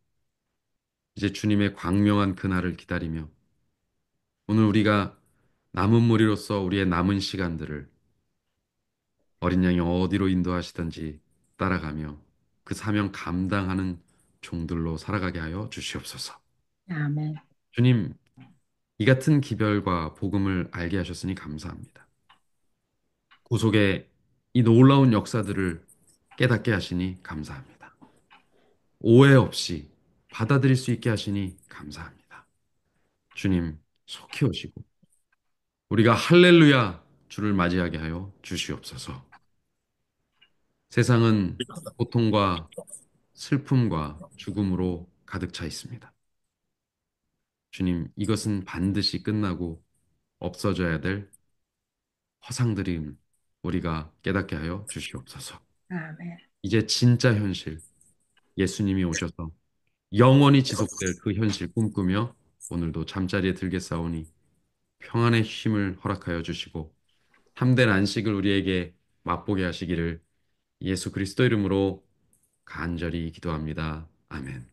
Speaker 1: 이제 주님의 광명한 그날을 기다리며 오늘 우리가 남은 무리로서 우리의 남은 시간들을 어린 양이 어디로 인도하시든지 따라가며 그 사명 감당하는 종들로 살아가게 하여 주시옵소서.
Speaker 4: 아멘.
Speaker 1: 주님, 이 같은 기별과 복음을 알게 하셨으니 감사합니다. 구속의 이 놀라운 역사들을 깨닫게 하시니 감사합니다. 오해 없이 받아들일 수 있게 하시니 감사합니다. 주님, 속히 오시고 우리가 할렐루야 주를 맞이하게 하여 주시옵소서. 세상은 고통과 슬픔과 죽음으로 가득 차 있습니다. 주님, 이것은 반드시 끝나고 없어져야 될 허상들임 우리가 깨닫게 하여 주시옵소서.
Speaker 4: 아멘.
Speaker 1: 이제 진짜 현실, 예수님이 오셔서 영원히 지속될 그 현실 꿈꾸며 오늘도 잠자리에 들겠사오니 평안의 쉼을 허락하여 주시고 참된 안식을 우리에게 맛보게 하시기를 예수 그리스도 이름으로 간절히 기도합니다. 아멘.